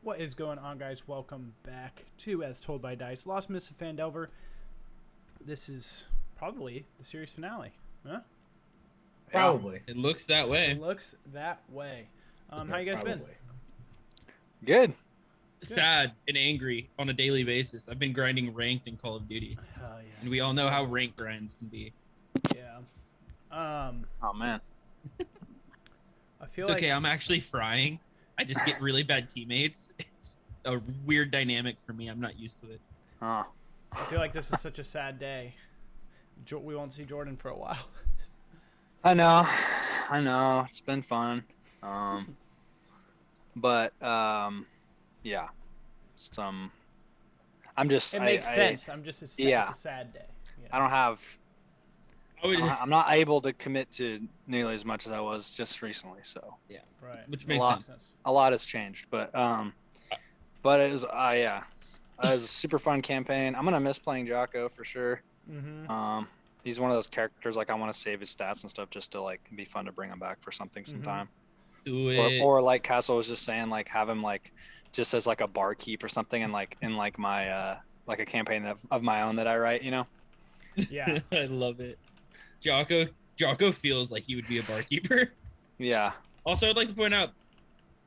What is going on, guys? Welcome back to As Told by Dice, Lost Mine of Phandelver. This is probably the series finale, huh? Probably. It looks that way. It looks that way. How you guys been? Good. Sad and angry on a daily basis. I've been grinding ranked in Call of Duty, and we all know how rank grinds can be. Yeah. Oh man. I feel It's like okay. I'm actually frying. I just get really bad teammates. It's a weird dynamic for me. I'm not used to it. Oh. I feel like this is such a sad day. We won't see Jordan for a while. I know. It's been fun. But yeah. I'm just. It makes sense. It's a sad day. Yeah. I don't have. I would, I'm not able to commit to nearly as much as I was just recently. So yeah, right. Which makes sense. A lot has changed, but it was yeah. It was a super fun campaign. I'm gonna miss playing Jaakko for sure. Mm-hmm. He's one of those characters like I want to save his stats and stuff just to like be fun to bring him back for something sometime. Do it. Or like Castle was just saying, like have him like just as like a barkeep or something, and like in like my like a campaign of my own that I write, you know? Yeah. I love it. Jaakko feels like he would be a barkeeper. Yeah. Also, I'd like to point out,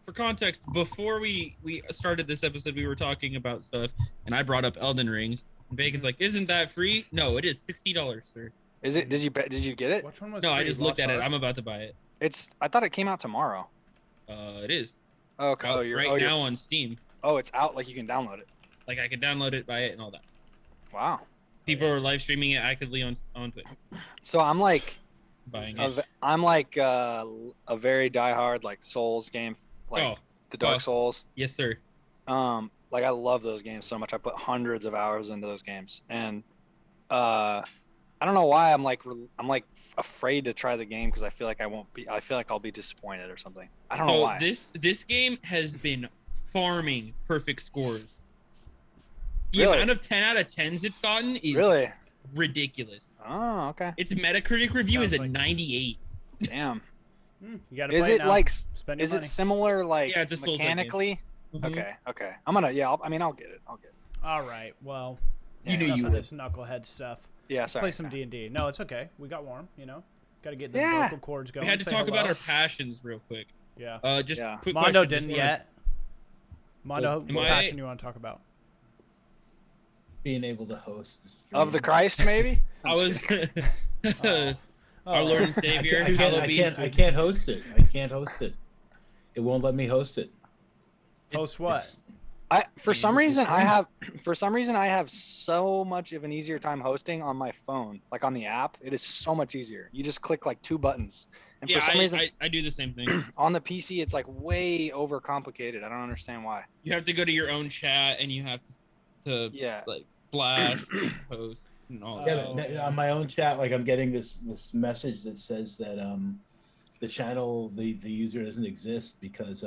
for context, before we started this episode, we were talking about stuff, and I brought up Elden Rings. And Bacon's like, "Isn't that free?" No, it is $60, sir. Is it? Did you get it? Which one was? No, free? I just looked Lost at it. Ark? I'm about to buy it. I thought it came out tomorrow. It is. Okay. Out right now on Steam. Oh, it's out. Like you can download it. Like I can download it, buy it, and all that. Wow. People are live streaming it actively on Twitch. So I'm like, Buying it. I'm like a very diehard like Souls game, like the Dark Souls. Yes, sir. Like I love those games so much. I put hundreds of hours into those games, and I don't know why I'm like afraid to try the game because I feel like I'll be disappointed or something. I don't know why. This game has been farming perfect scores. The Really? amount of 10 out of 10s it's gotten is Really ridiculous. Oh, okay. Its Metacritic review Sounds is a like- 98. Damn. You gotta Is play it now. like? Spend your Is money. it similar like Yeah, it's a Souls-like game. mechanically? Mhm. Okay. I'm gonna. Yeah. I'll get it. All right. Well, You knew enough you of would. this knucklehead stuff. Yeah. Sorry. Play some D&D. No, it's okay. We got warm. Got to get the Yeah. vocal cords going. We had to say talk about hello. our passions real quick. Yeah. Just Yeah. quick Mondo question. Just didn't wanna- yet. Mondo, Am what I- passion you want to talk about? Being able to host Of the Christ, maybe. I was our Lord and Savior. hallowed be his- I can't host it. I can't host it. It won't let me host it. Host what? For some reason I have so much of an easier time hosting on my phone, like on the app. It is so much easier. You just click like two buttons, and Yeah, for some reason I do the same thing. on the PC it's like way overcomplicated. I don't understand why. You have to go to your own chat and you have to Yeah. like flash post and all Yeah, that. but on my own chat, like I'm getting this message that says that the channel, the user doesn't exist because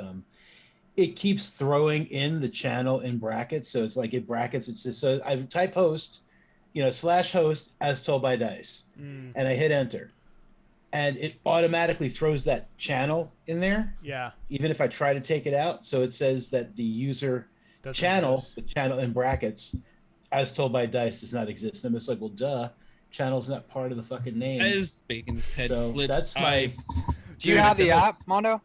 it keeps throwing in the channel in brackets. So it's like it brackets. It's just so I type host, /host as told by Dice, and I hit enter, and it automatically throws that channel in there, Yeah. even if I try to take it out. So it says that the user Doesn't channel, exist. the channel in brackets, as told by Dice, does not exist. And I'm just like, well, duh, channel's not part of the fucking name. As Bacon's head So flips, that's my. Do you have the app, Mondo?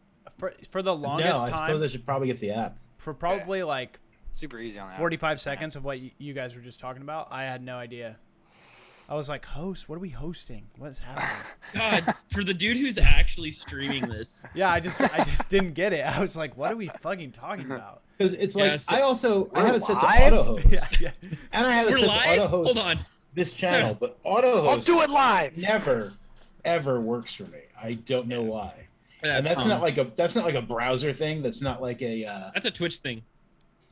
For the No, longest I time, suppose I should probably get the app. for probably like Super easy on that. 45 seconds of what you guys were just talking about, I had no idea. I was like, host? What are we hosting? What's happening? God, for the dude who's actually streaming this. Yeah, I just didn't get it. I was like, what are we fucking talking about? Because it's Yeah, like so- I have it set to live? auto host, Yeah. and I have it We're set to live? auto host Hold on. this channel, but auto I'll host do it live. never ever works for me. I don't know why. And that's That's not like a browser thing. That's not like a that's a Twitch thing.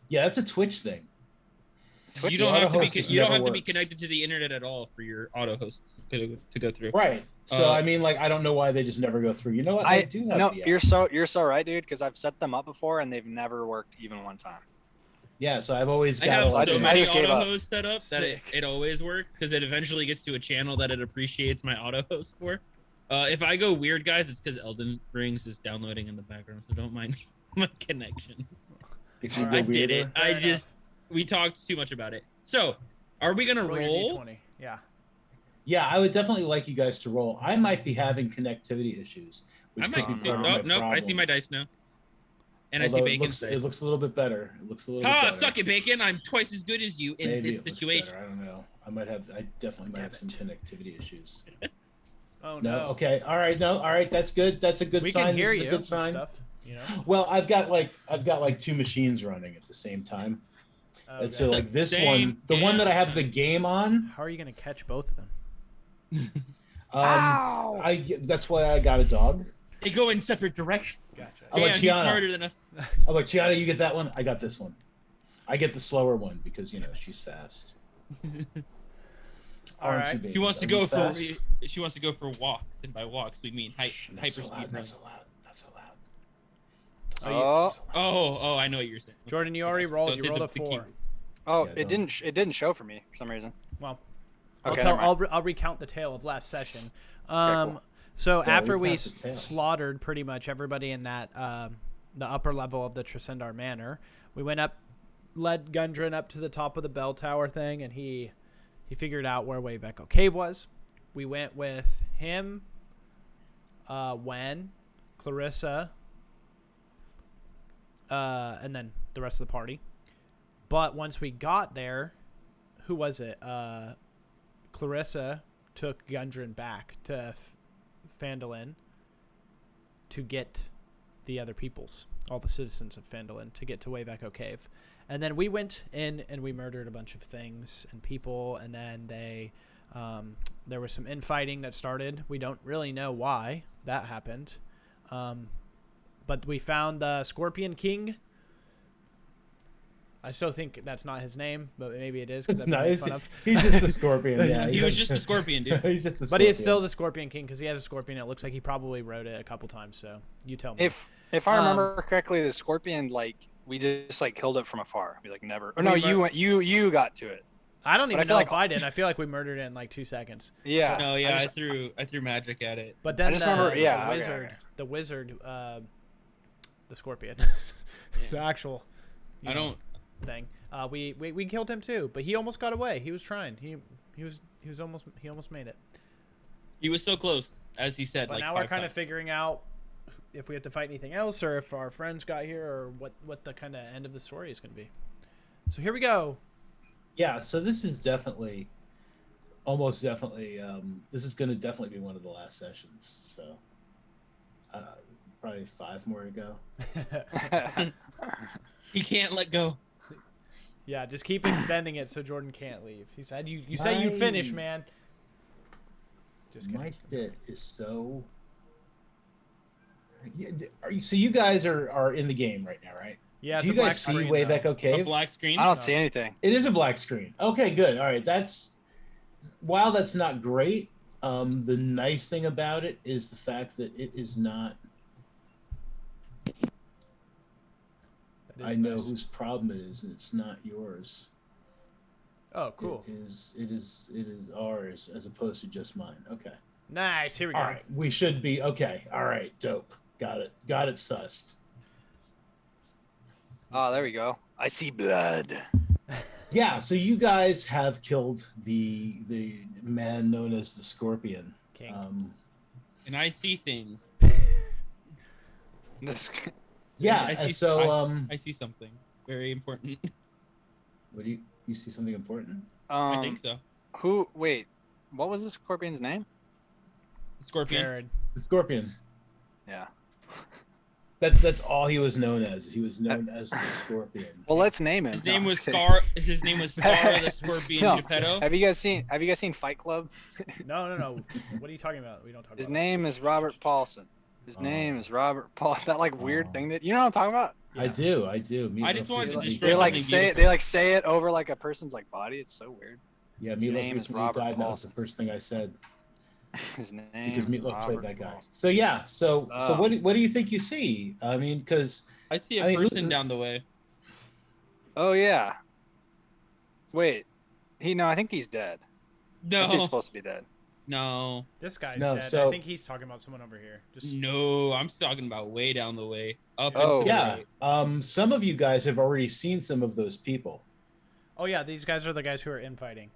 yeah, that's a Twitch thing. Twitch You don't have to be auto-host just you don't never have to be works. connected to the internet at all for your auto hosts to go through. Right. So Uh, I mean, like, I don't know why they just never go through. You know what? I do have no, the app. you're so right, dude. Because I've set them up before and they've never worked even one time. Yeah, so I've always I got have a lot so of I many just gave auto up. hosts set up that Sick. it always works because it eventually gets to a channel that it appreciates my auto host for. If I go weird, guys, it's because Elden Rings is downloading in the background, so don't mind me. My connection. If you All go right. I did weirder. it. Fair I enough. just we talked too much about it. So, are we gonna Roll your roll? D20. Yeah. Yeah, I would definitely like you guys to roll. I might be having connectivity issues, which I could might. be part of Oh my no! problem. I see my dice now, and Although I see it Bacon's looks, dice. it looks a little bit better. It looks a little bit Ah, better. suck it, Bacon! I'm twice as good as you in Maybe this it looks situation. better. I don't know. I definitely might have some Damn connectivity issues. Oh No. no. Okay. All right. No. All right. That's good. That's a good We sign. can hear This is you a good and sign. stuff. You know. Well, I've got like two machines running at the same time. Okay. And so like this Same one, the one that I have the damn game on, How are you gonna catch both of them? Ow! that's why I got a dog. They go in separate directions. Gotcha. How about Damn, he's Chiana? smarter than us. I'm like, Chiana, you get that one? I got this one. I get the slower one because she's fast. All Aren't right. you, baby? She wants to Are go you for fast? she wants to go for walks, and by walks we mean Not hyper so speed loud. run. Not so loud. Not so loud. Oh, Oh, I know what you're saying. Jordan, you already rolled. Don't You say rolled the a 4. oh, Yeah, it didn't show for me for some reason. Well, Okay, never mind. I'll recount the tale of last session. cool. So Yeah, after we recount the tale. slaughtered pretty much everybody in that the upper level of the Tresendar Manor, we went up, led Gundren up to the top of the bell tower thing, and he figured out where Wave Echo Cave was. We went with him, Wen, Clarissa, and then the rest of the party. But once we got there, who was it? Clarissa took Gundren back to Phandelver to get the other peoples, all the citizens of Phandelver, to get to Wave Echo Cave. And then we went in and we murdered a bunch of things and people, and then there was some infighting that started. We don't really know why that happened. But we found the Scorpion King. I still think that's not his name, but maybe it is because I've been made fun of. He's just a scorpion. Yeah, He was just a scorpion, dude. He's just a But he is scorpion. still the Scorpion King because he has a scorpion. It looks like he probably wrote it a couple times. So you tell me. If I remember correctly, the scorpion we just killed it from afar. We never. Or no, you got to it. I don't but even I feel know like- if I did. I feel like we murdered it in like 2 seconds. Yeah. No, yeah, I I threw magic at it. But then just remember- yeah, the okay, wizard, okay. the scorpion, the actual. I don't. Thing. We killed him too, but he almost got away. He was trying. He almost made it. He was so close, as he said. But like now we're 5 kind of times. figuring out if we have to fight anything else, or if our friends got here, or what the kind of end of the story is going to be. So here we go. Yeah, so this is definitely, almost definitely, this is going to definitely be one of the last sessions. So, probably 5 more to go. He can't let go. Yeah, just keep extending it so Jordan can't leave. He said you said you'd finish, man. Just kidding. My shit is so. Yeah, so you guys are in the game right now, right? Yeah, Do it's you a black guys see screen, Wave though. Echo A Cave? black screen. I don't see anything. It is a black screen. Okay, good. All right, while that's not great. The nice thing about it is the fact that it is not. That I is know nice. whose problem it is, and it's not yours. Oh, cool. It is ours as opposed to just mine. Okay. Nice. Here we go. All right. We should be okay. All right. Dope. Got it sussed. Oh, there we go. I see blood. Yeah. So you guys have killed the man known as the Scorpion. King. And I see things. This, Yeah. I see, And so I see something very important. what do you see something important? I think so. Wait, what was the scorpion's name? Scorpion. Jared. The Scorpion. Yeah. That's all he was known as. He was known as the Scorpion. Well, let's name him. His No, name I'm was just kidding. Scar. His name was Scar the Scorpion No. Geppetto. Have you guys seen Fight Club? No. What are you talking about? We don't talk His about name is Robert Paulson. His name is Robert Paul. That weird thing that you know what I'm talking about. Yeah. I do. I just wanted to They destroy like something say it. beautiful. They say it over a person's body. It's so weird. Yeah, His Meatloaf name is recently Robert died, and that was the Paulson. first thing I said His name. because Meatloaf Robert played that guy. Paulson. So yeah, so Oh. what do you think you see? I mean, because I see a I mean, person who- down the way. Oh yeah. Wait. I think he's dead. No. That dude's supposed to be dead. No, This guy's No, dead. I so- think he's talking about someone over here. Just no, I'm talking about way down the way. Up Oh. and to the Yeah. right. Some of you guys have already seen some of those people. oh yeah, these guys are the guys who are infighting.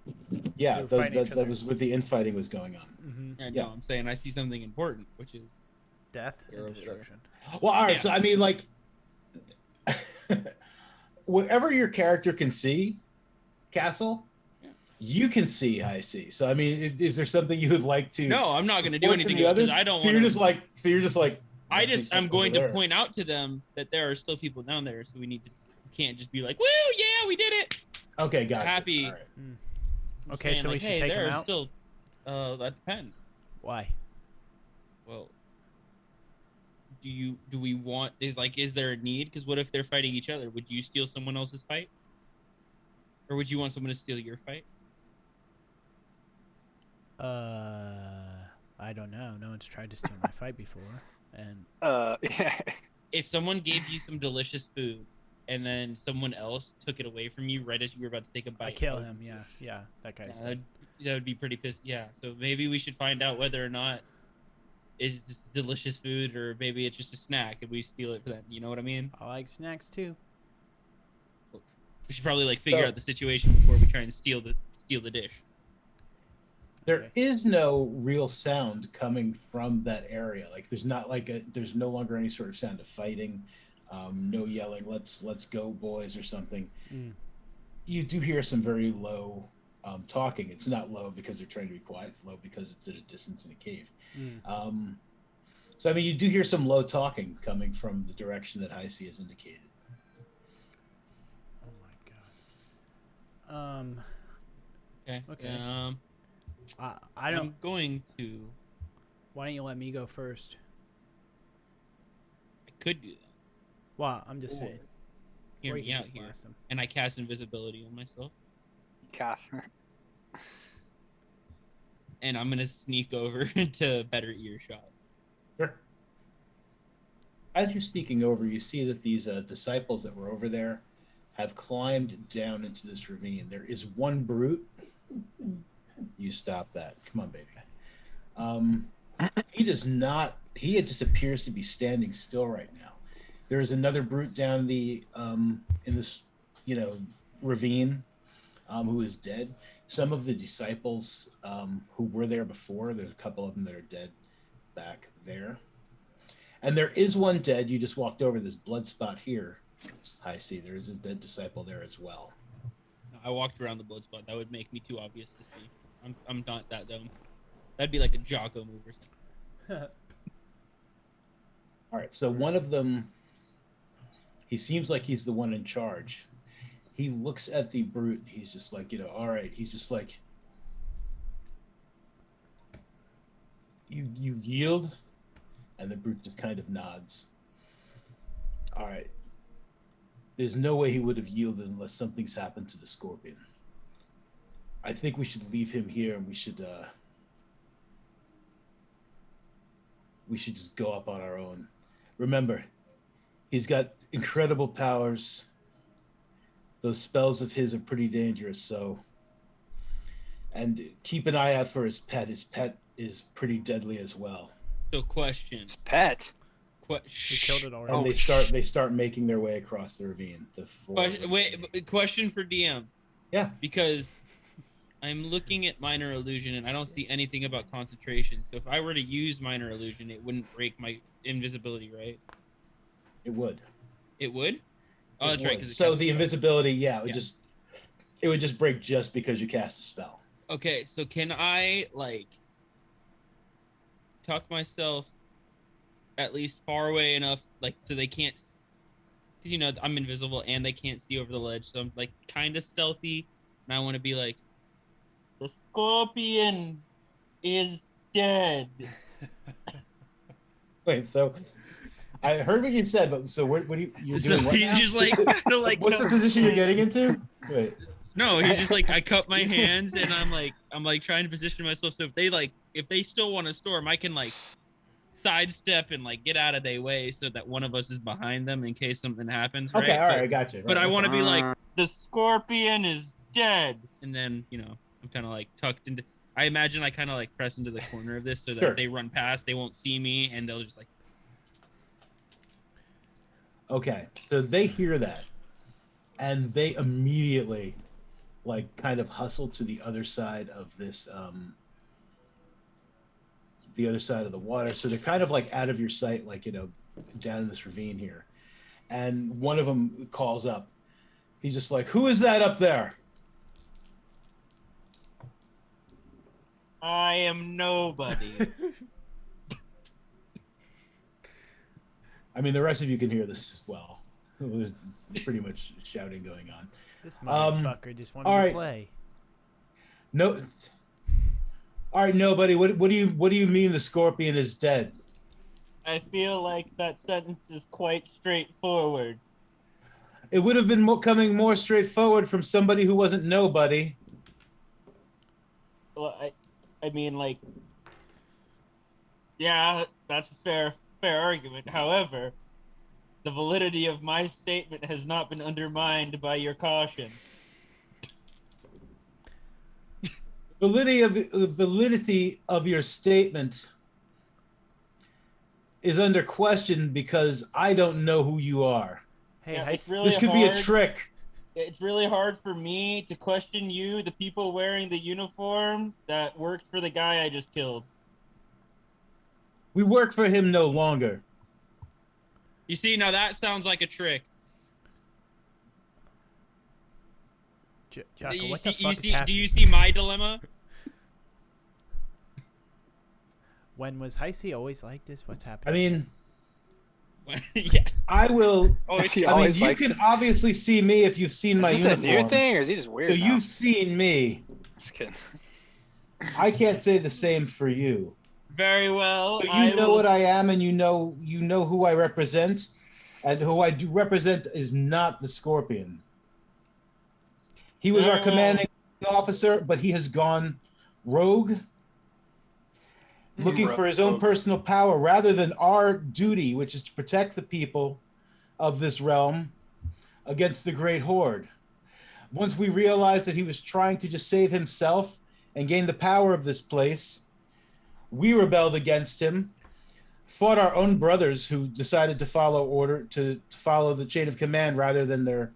Yeah, They were fighting each that other. was where the infighting was going on. Mm-hmm. I Yeah. know. I'm saying I see something important, which is Death They're and over there. destruction. Well, all right. Yeah. So I mean, like, whatever your character can see, Castle, Yeah. you can see Hisie. So I mean, is there something you would like to? no. I'm not going to do report anything the because others? I don't So want you're to. just like. So you're just like. I "Hisie just I'm over going to there." point out to them that there are still people down there, so we need to. We can't just be like, "Woo, yeah, we did it." Okay, got Happy. All right. I'm Okay, saying, so we like, should hey, take there them are out? Still, that depends. Why? Well, do we want is there a need? Because what if they're fighting each other? Would you steal someone else's fight, or would you want someone to steal your fight? I don't know. No one's tried to steal my fight before, and Yeah. If someone gave you some delicious food, and then someone else took it away from you right as you were about to take a bite, I kill him. Yeah, that guy's dead. that would be pretty pissed. Yeah, so maybe we should find out whether or not is this delicious food, or maybe it's just a snack and we steal it for them. You know what I mean? I like snacks too. We should probably figure So- out the situation before we try and steal the dish. There Okay. is no real sound coming from that area. Like there's not there's no longer any sort of sound of fighting, no yelling, let's go boys or something. Mm. You do hear some very low talking. It's not low because they're trying to be quiet. It's low because it's at a distance in a cave. Mm. So I mean, you do hear some low talking coming from the direction that Hisie has indicated. Oh my god. Okay. Okay. I don't. I'm going to. Why don't you let me go first? I could do that. Well, I'm just saying. Hear Or me you out can here. blast him. And I cast invisibility on myself, Gosh. and I'm gonna sneak over to better earshot. Sure. As you're speaking over, you see that these disciples that were over there have climbed down into this ravine. There is one brute. You stop that. Come on, baby. He does not. He just appears to be standing still right now. There is another brute down the in this, ravine, who is dead. Some of the disciples who were there before. There's a couple of them that are dead back there. And there is one dead. You just walked over this blood spot here. I see. There is a dead disciple there as well. I walked around the blood spot. That would make me too obvious to see. I'm not that dumb. That'd be like a Jaakko move or something. All right. So one of them, he seems like he's the one in charge. He looks at the brute. He's just like, all right. He's just like, you yield, and the brute just kind of nods. All right. There's no way he would have yielded unless something's happened to the scorpion. I think we should leave him here, and we should just go up on our own. Remember, he's got incredible powers. Those spells of his are pretty dangerous, so. And keep an eye out for his pet. His pet is pretty deadly as well. So question. It's pet. We killed it already. And they start making their way across the ravine. Question for DM. Yeah. Because I'm looking at minor illusion and I don't see anything about concentration. So if I were to use minor illusion, it wouldn't break my invisibility, right? It would. It would? Oh, It that's right. would. 'Cause it So casts the a spell. invisibility, it would Yeah. just break just because you cast a spell. Okay, so can I tuck myself at least far away enough, so they can't, because I'm invisible and they can't see over the ledge, so I'm kind of stealthy, and I want to be like, the scorpion is dead. Wait, so I heard what you said, but so what are you're So doing? What you now? just kind of What's the position you're getting into? Wait. No, he's just I cup my hands and I'm trying to position myself so if they still want to storm, I can sidestep and get out of their way so that one of us is behind them in case something happens. Right? Okay, all right, I got you. But I want to be Uh, the scorpion is dead, and then I'm kind of tucked into. I imagine I kind of like press into the corner of this so that Sure. if they run past, they won't see me, and they'll just like. Okay, so they hear that, and they immediately, like, kind of hustle to the other side of this, the other side of the water. So they're kind of like out of your sight, like, down in this ravine here. And one of them calls up. He's just like, "Who is that up there?" I am nobody. I mean, the rest of you can hear this as well. There's pretty much shouting going on. This motherfucker just wanted all to right. play. No. All right, nobody. What do you mean the scorpion is dead? I feel like that sentence is quite straightforward. It would have been coming more straightforward from somebody who wasn't nobody. Well, I mean, like, yeah, that's a fair argument. However, the validity of my statement has not been undermined by your caution. The validity of your statement is under question because I don't know who you are. Hey, Yeah, it's Hisie, really This could be a hard. trick. It's really hard for me to question you, the people wearing the uniform that worked for the guy I just killed. We work for him no longer. You see, now that sounds like a trick. Jaakko, You what see, the fuck is do happening? you see my dilemma? When was Hisie always like this? What's I happening? mean, Yes. I will. Oh, is he I mean, always you like? can obviously see me if you've seen my Is this uniform. a new thing, or is he just weird So now? you've seen me. Just kidding. I can't say the same for you. Very well. So you know what I am, and you know who I represent, and who I do represent is not the Scorpion. He was our Very well. commanding officer, but he has gone rogue, looking for his own Rogue. personal power rather than our duty, which is to protect the people of this realm against the Great Horde. Once we realized that he was trying to just save himself and gain the power of this place, we rebelled against him, fought our own brothers who decided to follow the chain of command rather than their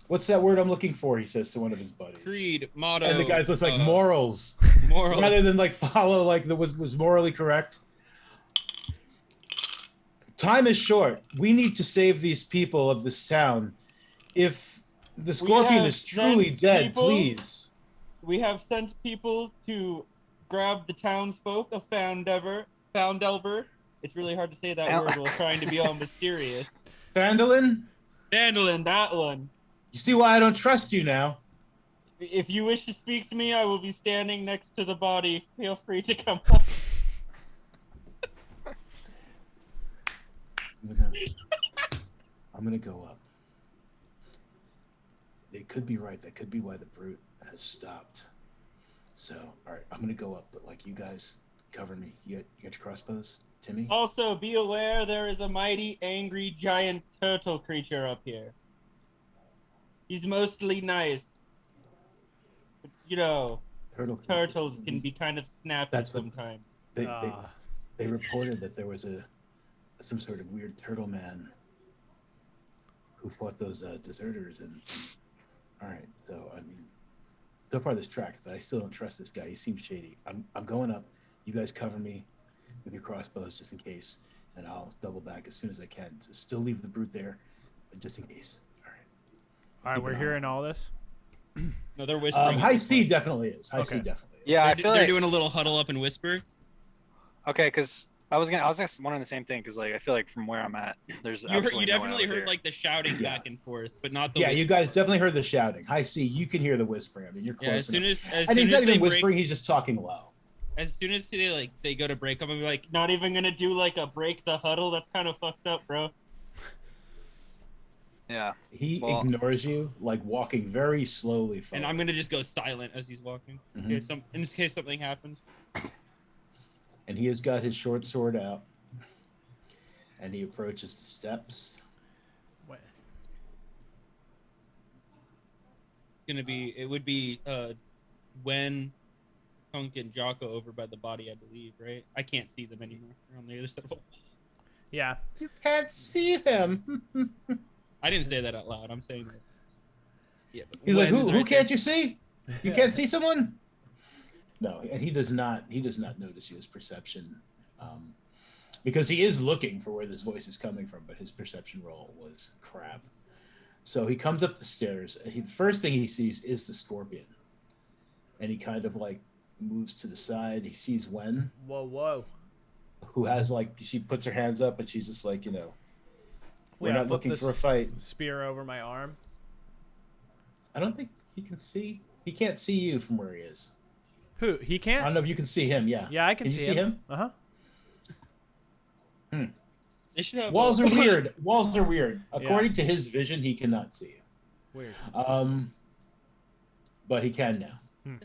what's that word I'm looking for? He says to one of his buddies. Creed, motto. And the guy's just like morals, Moral. rather than like follow like that was morally correct. Time is short. We need to save these people of this town. If the Scorpion have is truly sent dead, people- please. We have sent people to grab the townsfolk of Phandelver. It's really hard to say that word while trying to be all mysterious. Phandalin, Phandalin, that one. you see why I don't trust you now. If you wish to speak to me, I will be standing next to the body. Feel free to come up. I'm gonna go up. They could be right. That could be why the brute has stopped. So, all right, I'm gonna go up. But like, you guys cover me. You got your crossbows, Timmy? Also, be aware there is a mighty, angry, giant turtle creature up here. He's mostly nice. But, you know, turtles can be kind of snappy That's what- sometimes. They reported that there was some sort of weird turtle man who fought those deserters. And all right, so I mean, so far this track, but I still don't trust this guy. He seems shady. I'm going up. You guys cover me with your crossbows just in case, and I'll double back as soon as I can. So still leave the brute there, but just in case. All right. All right, Keep we're an eye hearing all this. No, they're whispering. High C definitely is. High C Okay. definitely is. Yeah, I They're, feel they're like doing a little huddle up and whisper. okay, because I was just wondering the same thing because like I feel like from where I'm at, there's You absolutely no one definitely out heard here. like the shouting Yeah. back and forth, but not the Yeah, whisper. you guys definitely heard the shouting. High C, you can hear the whispering. I mean, you're close Yeah, as soon enough. as And he's soon not as they even break, whispering. He's just talking low. as soon as they go to break up, I'm like, not even gonna do like a break the huddle. That's kind of fucked up, bro. Yeah. He Well- ignores you, like walking very slowly forward. And I'm gonna just go silent as he's walking, Mhm. in case something happens. And he has got his short sword out, and he approaches the steps. What? It would be when Punk and Jaakko over by the body, I believe, right? I can't see them anymore. They're on the other side of a wall. Yeah. You can't see him. I didn't say that out loud. I'm saying that. Yeah, but He's like, Wen is who right can't there. you see? You can't see someone? No, and he does not notice you as perception. Because he is looking for where this voice is coming from, but his perception roll was crap. So he comes up the stairs. And the first thing he sees is the scorpion. And he kind of like moves to the side. He sees Wen, Whoa. who has like, she puts her hands up and she's just like, we're Yeah, not flip looking this for a fight. Spear over my arm. I don't think he can see. He can't see you from where he is. Who? He I can't? don't know if you can see him. Yeah. Yeah, I can you see see him. Uh-huh. They should have Walls are weird. Walls are weird. Yeah. According to his vision, he cannot see you. Weird. But he can now.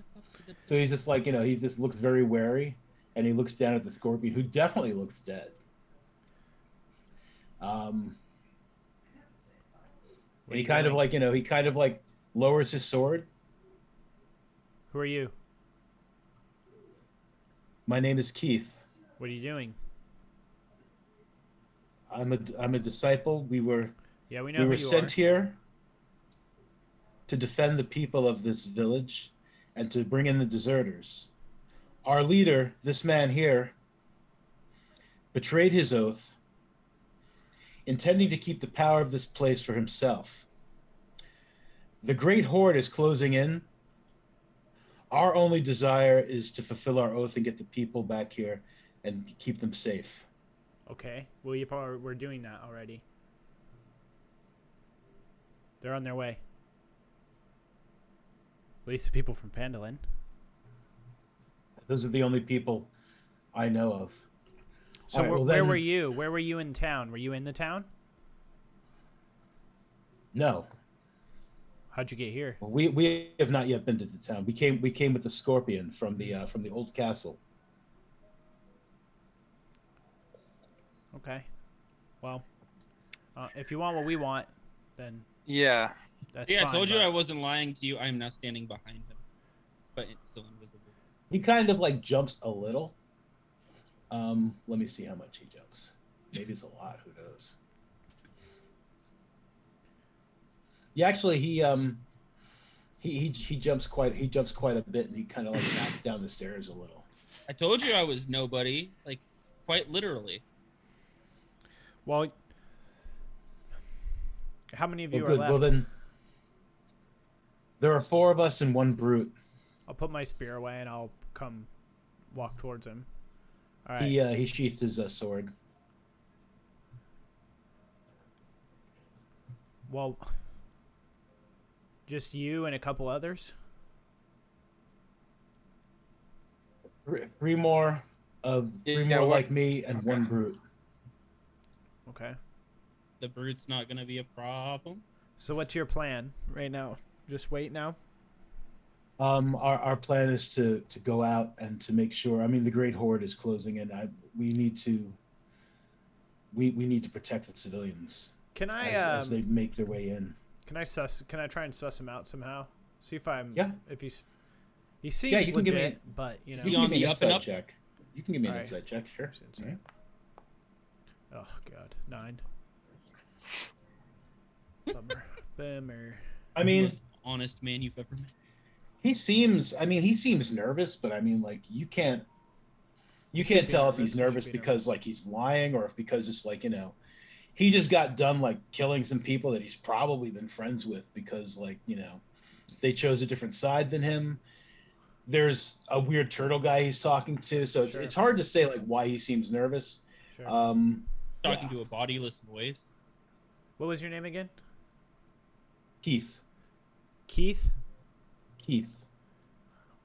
So he's just like, he just looks very wary, and he looks down at the scorpion, who definitely looks dead. And he kind of like, he kind of like lowers his sword. Who are you? My name is Keith. What are you doing? I'm a disciple. We were Yeah, we know we who were you sent are. here to defend the people of this village and to bring in the deserters. Our leader, this man here, betrayed his oath, intending to keep the power of this place for himself. The great horde is closing in. Our only desire is to fulfill our oath and get the people back here and keep them safe. Okay. Well, we're doing that already. They're on their way. At least the people from Phandalin. Those are the only people I know of. So All right, well where then- were you? Where were you in town? Were you in the town? No. How'd you get here? Well, we have not yet been to the town. We came with the scorpion from the old castle. Okay. Well, if you want what we want, then Yeah. that's Yeah, fine. I told you but- I wasn't lying to you. I am now standing behind him, but it's still invisible. He kind of like jumps a little. Let me see how much he jumps. Maybe it's a lot. Who knows? Yeah, actually, he jumps quite a bit, and he kind of like backs down the stairs a little. I told you I was nobody, like quite literally. Well, how many of you Well, are good. left? Well, then there are 4 of us and 1 brute. I'll put my spear away and I'll come walk towards him. All right. He sheaths his sword. Well, just you and a couple others? 3 more like me and Okay. 1 brute. Okay. The brute's not gonna be a problem. So what's your plan right now? Just wait now? Our plan is to go out and to make sure. I mean, the Great Horde is closing in. We need to protect the civilians Can I as they make their way in. can I try and suss him out somehow? See if he seems Yeah, you can give me- legit, but you know. Is he You can on give me the an up and insight up? check. You can give me an All right. insight check, sure. Where's insight? Oh god, 9. Bummer. I mean, Most honest man you've ever met. he seems nervous, but I mean, like, you can't should be tell if nervous, he's you nervous should be because nervous. like he's lying or if because it's like, he just got done like killing some people that he's probably been friends with because like, they chose a different side than him. There's a weird turtle guy he's talking to, so Sure. it's hard to say like why he seems nervous. Sure. Talking Yeah. to a bodiless voice. What was your name again? Keith. Keith?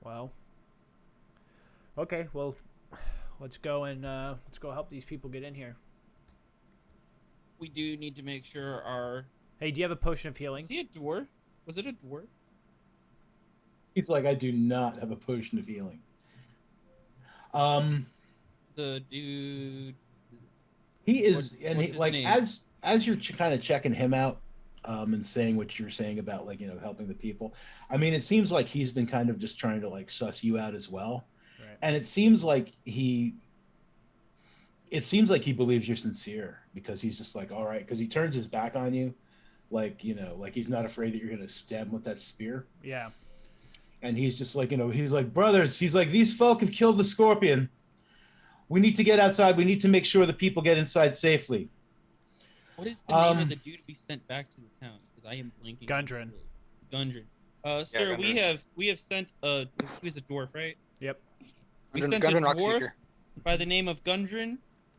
Well. Okay, well, let's go help these people get in here. We do need to make sure our. Hey, do you have a potion of healing? Is he a dwarf? Was it a dwarf? He's like, I do not have a potion of healing. The dude. He is, What's and he, his like name? as you're kind of checking him out, and saying what you're saying about like, you know, helping the people. I mean, it seems like he's been kind of just trying to like suss you out as well. Right. And it seems like he believes you're sincere, because he's just like, all right, because he turns his back on you, like, you know, like he's not afraid that you're going to stab him with that spear. Yeah. And he's just like, you know, he's like, brothers, he's like, these folk have killed the scorpion. We need to get outside. We need to make sure the people get inside safely. What is the name of the dude we sent back to the town? Because I am blanking. Gundren. Sir, Gundren. we have sent he was a dwarf, right? Yep. We Gundren, sent a Gundren dwarf Rockseeker. by the name of Gundren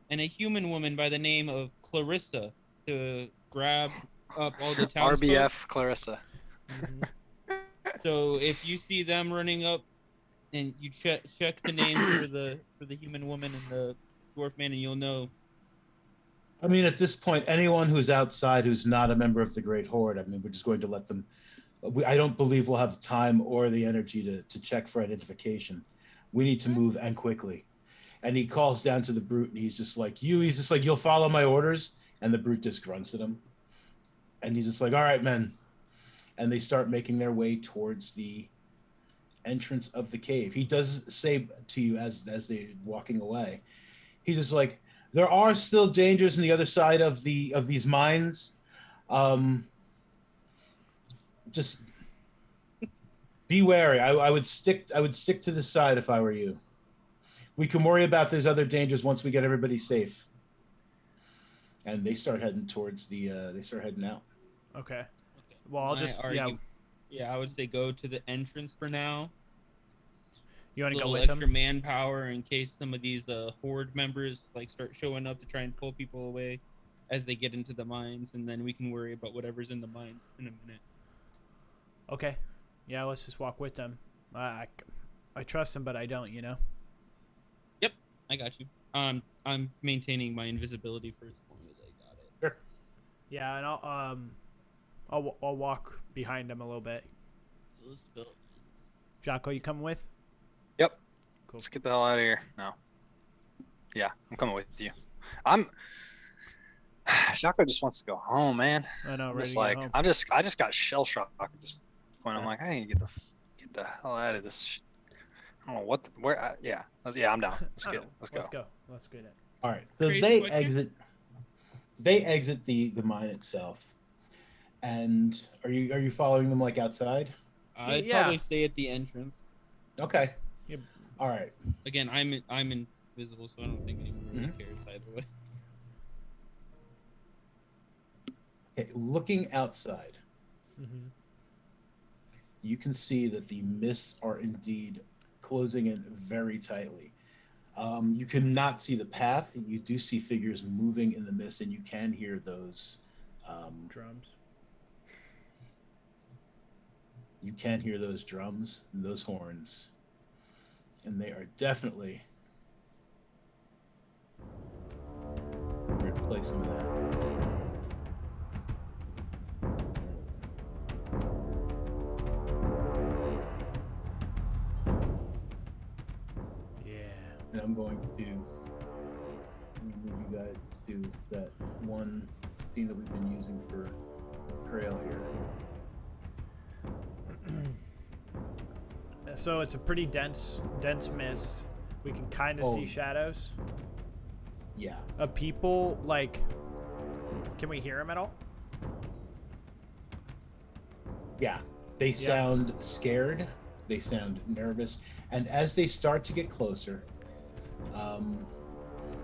and a human woman by the name of Clarissa to grab up all the townsfolk. RBF Clarissa. So if you see them running up, and you check the names for the human woman and the dwarf man, and you'll know. I mean, at this point, anyone who's outside who's not a member of the Great Horde, I mean, we're just going to let them. I don't believe we'll have the time or the energy to check for identification. We need to move, and quickly. And he calls down to the brute, and he's just like, you'll follow my orders. And the brute just grunts at him. And he's just like, all right, men. And they start making their way towards the entrance of the cave. He does say to you as they're walking away, he's just like, there are still dangers on the other side of these mines. Just be wary. I would stick to the side if I were you. We can worry about those other dangers once we get everybody safe. And they start heading towards they start heading out. Okay. Well, I'll just Yeah, I would say go to the entrance for now. You want to go little with extra him? manpower in case some of these horde members like start showing up to try and pull people away as they get into the mines, and then we can worry about whatever's in the mines in a minute. Okay. Yeah, let's just walk with them. I trust him, but I don't. You know. Yep, I got you. I'm maintaining my invisibility for as long as I got it. Sure. Yeah, and I'll walk behind him a little bit. So this build. Jaakko, you coming with? Yep. Cool. Let's get the hell out of here. No. Yeah, I'm coming with you. Jaakko just wants to go home, man. I know, I'm ready just to like, go home. I just got shell shocked at this point. I'm like, I need to get the hell out of this. I don't know where. Yeah, I'm down. Let's go. Let's get it. All right. So Crazy they question. exit the mine itself. And are you following them like outside? I'd Yeah. probably stay at the entrance. Okay. Yep. All right. Again, I'm invisible, so I don't think anyone really cares either way. Okay. Looking outside, Mm-hmm. you can see that the mists are indeed closing in very tightly. You cannot see the path. You do see figures moving in the mist, and you can hear those Drums. You can hear those drums and those horns. And they are definitely replace some of that. Yeah. And I'm going to move you guys to that one thing that we've been using for trail here. So it's a pretty dense mist. We can kind of Oh. see shadows Yeah. of people. Like, can we hear them at all? Yeah. They Yeah. sound scared. They sound nervous. And as they start to get closer,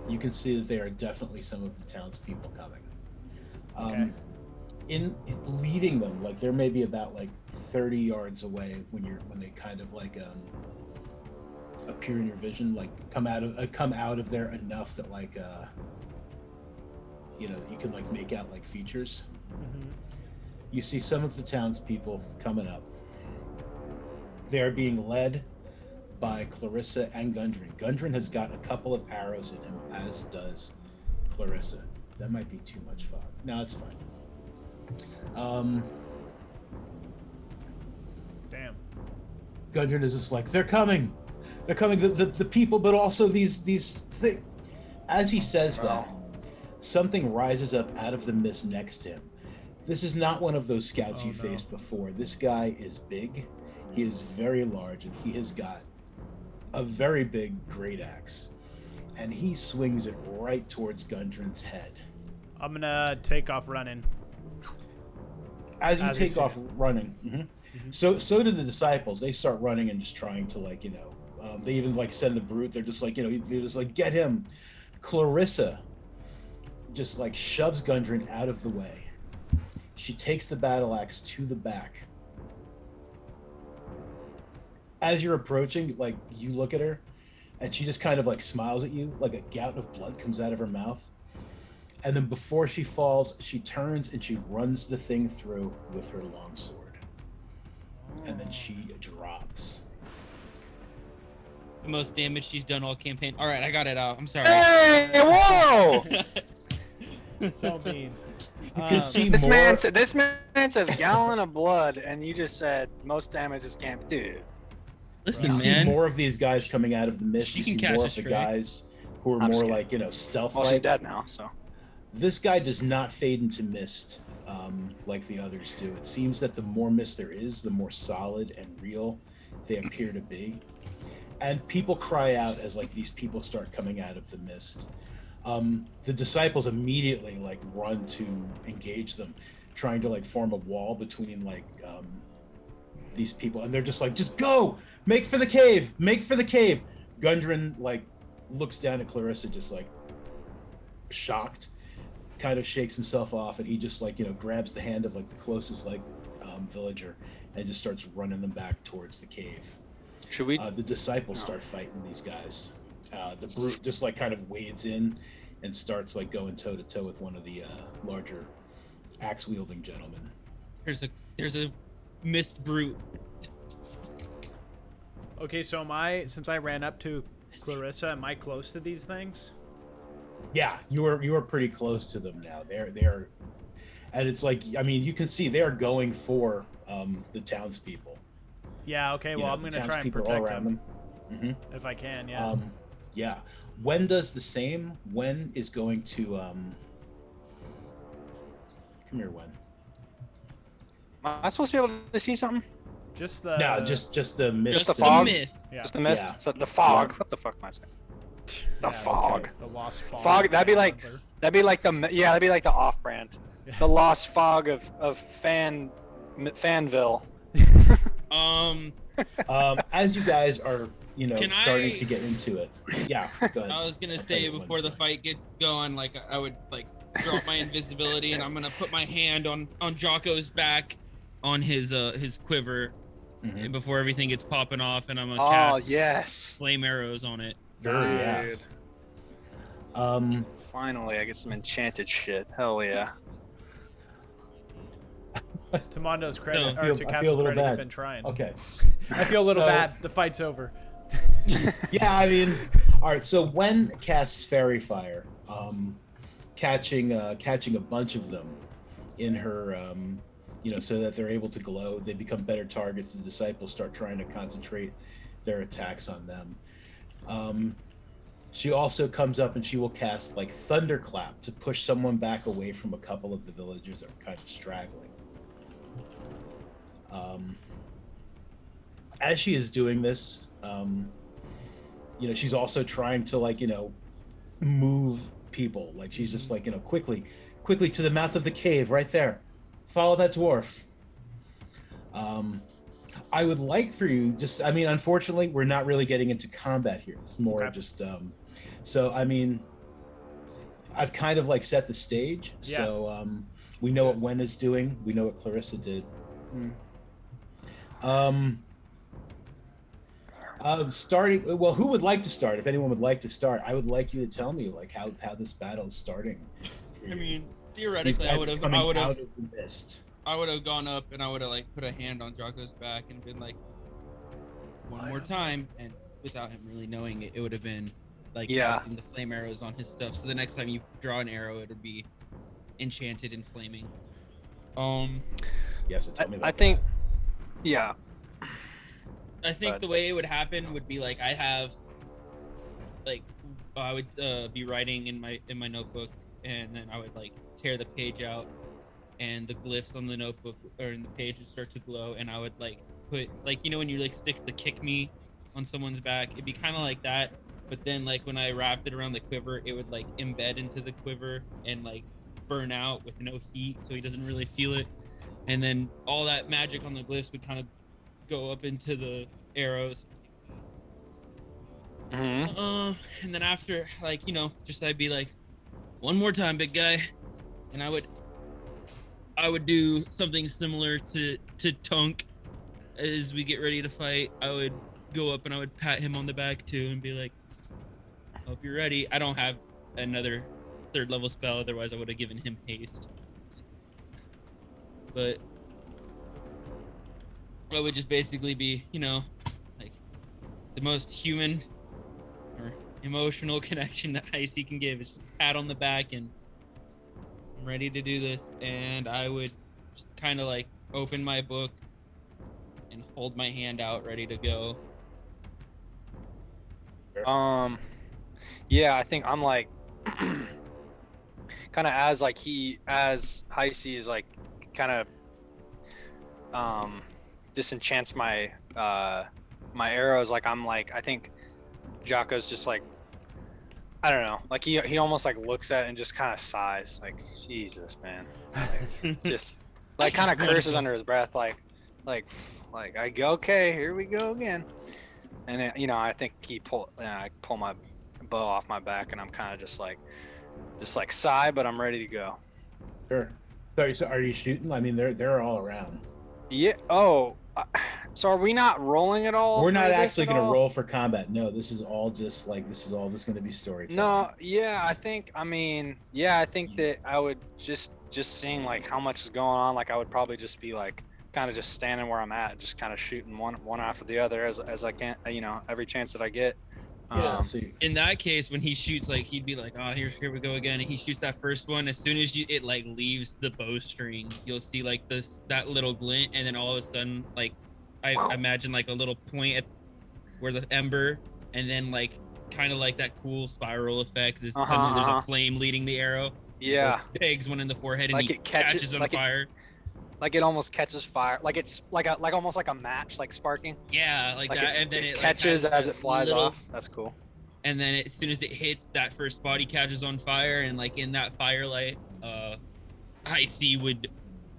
you can see that they are definitely some of the townspeople coming. Okay. In leading them, like there may be about like 30 yards away when they kind of like appear in your vision, like come out of there enough that like you can like make out like features. Mm-hmm. You see some of the townspeople coming up. They are being led by Clarissa and Gundren. Gundren has got a couple of arrows in him, as does Clarissa. That might be too much fog. No, it's fine. Damn. Gundren is just like, they're coming. They're coming. The people, but also these things. As he says that, something rises up out of the mist next to him. This is not one of those scouts Oh, you no. faced before. This guy is big. He is very large, and he has got a very big great axe. And he swings it right towards Gundren's head. I'm gonna take off running. As you As you take see off it. running, Mhm. so do the disciples. They start running and just trying to they even send the brute. They're just they're just get him. Clarissa just shoves Gundren out of the way. She takes the battle axe to the back. As you're approaching, you look at her, and she just kind of smiles at you, like a gout of blood comes out of her mouth. And then before she falls, she turns and she runs the thing through with her longsword. And then she drops. The most damage she's done all campaign. All right, I got it out. I'm sorry. Hey, whoa! So mean. You can see This more. man says gallon of blood, and you just said most damage is camp. Dude, Listen, You see man. more of these guys coming out of the mist. She You can see catch more a of the stray. guys who are I'm just more kidding. stealth. well, she's dead now, so. This guy does not fade into mist like the others do. It seems that the more mist there is, the more solid and real they appear to be. And people cry out as these people start coming out of the mist. The disciples immediately run to engage them, trying to form a wall between these people, and they're just go, make for the cave. Gundren looks down at Clarissa, just shocked, kind of shakes himself off, and he just grabs the hand of the closest villager and just starts running them back towards the cave. Should we? The disciples start fighting these guys. The brute just kind of wades in and starts going toe to toe with one of the larger axe wielding gentlemen. There's a mist brute. Okay, so since I ran up to Clarissa, am I close to these things? Yeah, you are pretty close to them now. They're and it's you can see they're going for the townspeople. Yeah. Okay. Well, I'm gonna try and townspeople all protect around them them. if I can. Yeah. Yeah. Wen does the same. Wen is going to come here, Wen. Am I supposed to be able to see something? Just the. No, just the mist. Just the and- fog? Mist. Yeah. Just the mist. Yeah. So the fog. Yeah. What the fuck am I saying? Yeah, The fog. The lost fog. Fog. That'd be like Panther. that'd be like the off-brand, Yeah. the lost fog of Fanville. As you guys are, Can starting I- to get into it. Yeah, go ahead. I was gonna I'll tell say you when before the to- fight gets going, I would drop my invisibility and I'm gonna put my hand on Jaakko's back, on his quiver, Mhm. and before everything gets popping off, and I'm gonna Oh cast yes. flame arrows on it. Sure, yeah. Nice. Finally, I get some enchanted shit. Hell yeah. To Mondo's credit, No. or I to feel a Castle's little credit, bad. you've been trying. Okay. I feel a little So- bad. The fight's over. Yeah, all right. So Wen casts Fairy Fire, catching a bunch of them in her, so that they're able to glow. They become better targets. The disciples start trying to concentrate their attacks on them. She also comes up and she will cast Thunderclap to push someone back away from a couple of the villagers that are kind of straggling. As she is doing this, she's also trying to move people. She's just quickly to the mouth of the cave right there. Follow that dwarf. I would like for you unfortunately we're not really getting into combat here. It's more Okay. just I've kind of set the stage. Yeah. So we know what Wen is doing. We know what Clarissa did. Starting. Well, who would like to start? If anyone would like to start, I would like you to tell me how this battle is starting. for I you. mean, These theoretically, guys I would have coming out of the mist. gone up and I would have put a hand on Jaakko's back and been one more time, and without him really knowing it, it would have been Yeah. casting the flame arrows on his stuff. So the next time you draw an arrow, it would be enchanted and flaming. Yes, tell me about I think. Yeah. I think But- the way it would happen would be I have I would be writing in my notebook, and then I would tear the page out and the glyphs on the notebook or in the page would start to glow, and I would like put like, you know, when you like stick the kick me on someone's back, it'd be kind of like that, but then like when I wrapped it around the quiver, it would like embed into the quiver and like burn out with no heat, so he doesn't really feel it. And then all that magic on the glyphs would kind of go up into the arrows. Mm-hmm. And then after, like, you know, just I'd be like, one more time, big guy, and I would do something similar to Tunk. As we get ready to fight, I would go up and I would pat him on the back too and be like, hope you're ready. I don't have another 3rd level spell, otherwise I would have given him haste. But I would just basically be, you know, like the most human or emotional connection that Hisie can give is just a pat on the back and I'm ready to do this. And I would just kind of like open my book and hold my hand out ready to go. Yeah, I think I'm like kind of as Hisie is like kind of disenchants my my arrows, like I'm like, I think Jaakko's just like, I don't know, like he almost like looks at it and just kind of sighs, like, Jesus, man, like, just like kind of curses under his breath, like I go, okay, here we go again. And then, you know, I think I pull my bow off my back and I'm kind of just like sigh, but I'm ready to go. Sure. Sorry, so are you shooting? I mean, they're all around. Yeah. Oh, so are we not rolling at all? We're not actually going to roll for combat. No, this is all just going to be story. No, yeah, I think that I would just seeing like how much is going on, like I would probably just be like kind of just standing where I'm at, just kind of shooting one after the other as I can, you know, every chance that I get. Yeah. In that case, when he shoots, like he'd be like, "Oh, here we go again." And he shoots that first one. As soon as it like leaves the bowstring, you'll see like that little glint, and then all of a sudden, like I imagine like a little point at where the ember, and then like kind of like that cool spiral effect. Suddenly there's a flame leading the arrow. Yeah. Pegs one in the forehead, and like he catches on fire. Like it almost catches fire, like it's like almost like a match, like sparking. Yeah, like that, and then it catches like, as it flies off. That's cool. And then as soon as it hits, that first body catches on fire, and like in that firelight, Hisie would,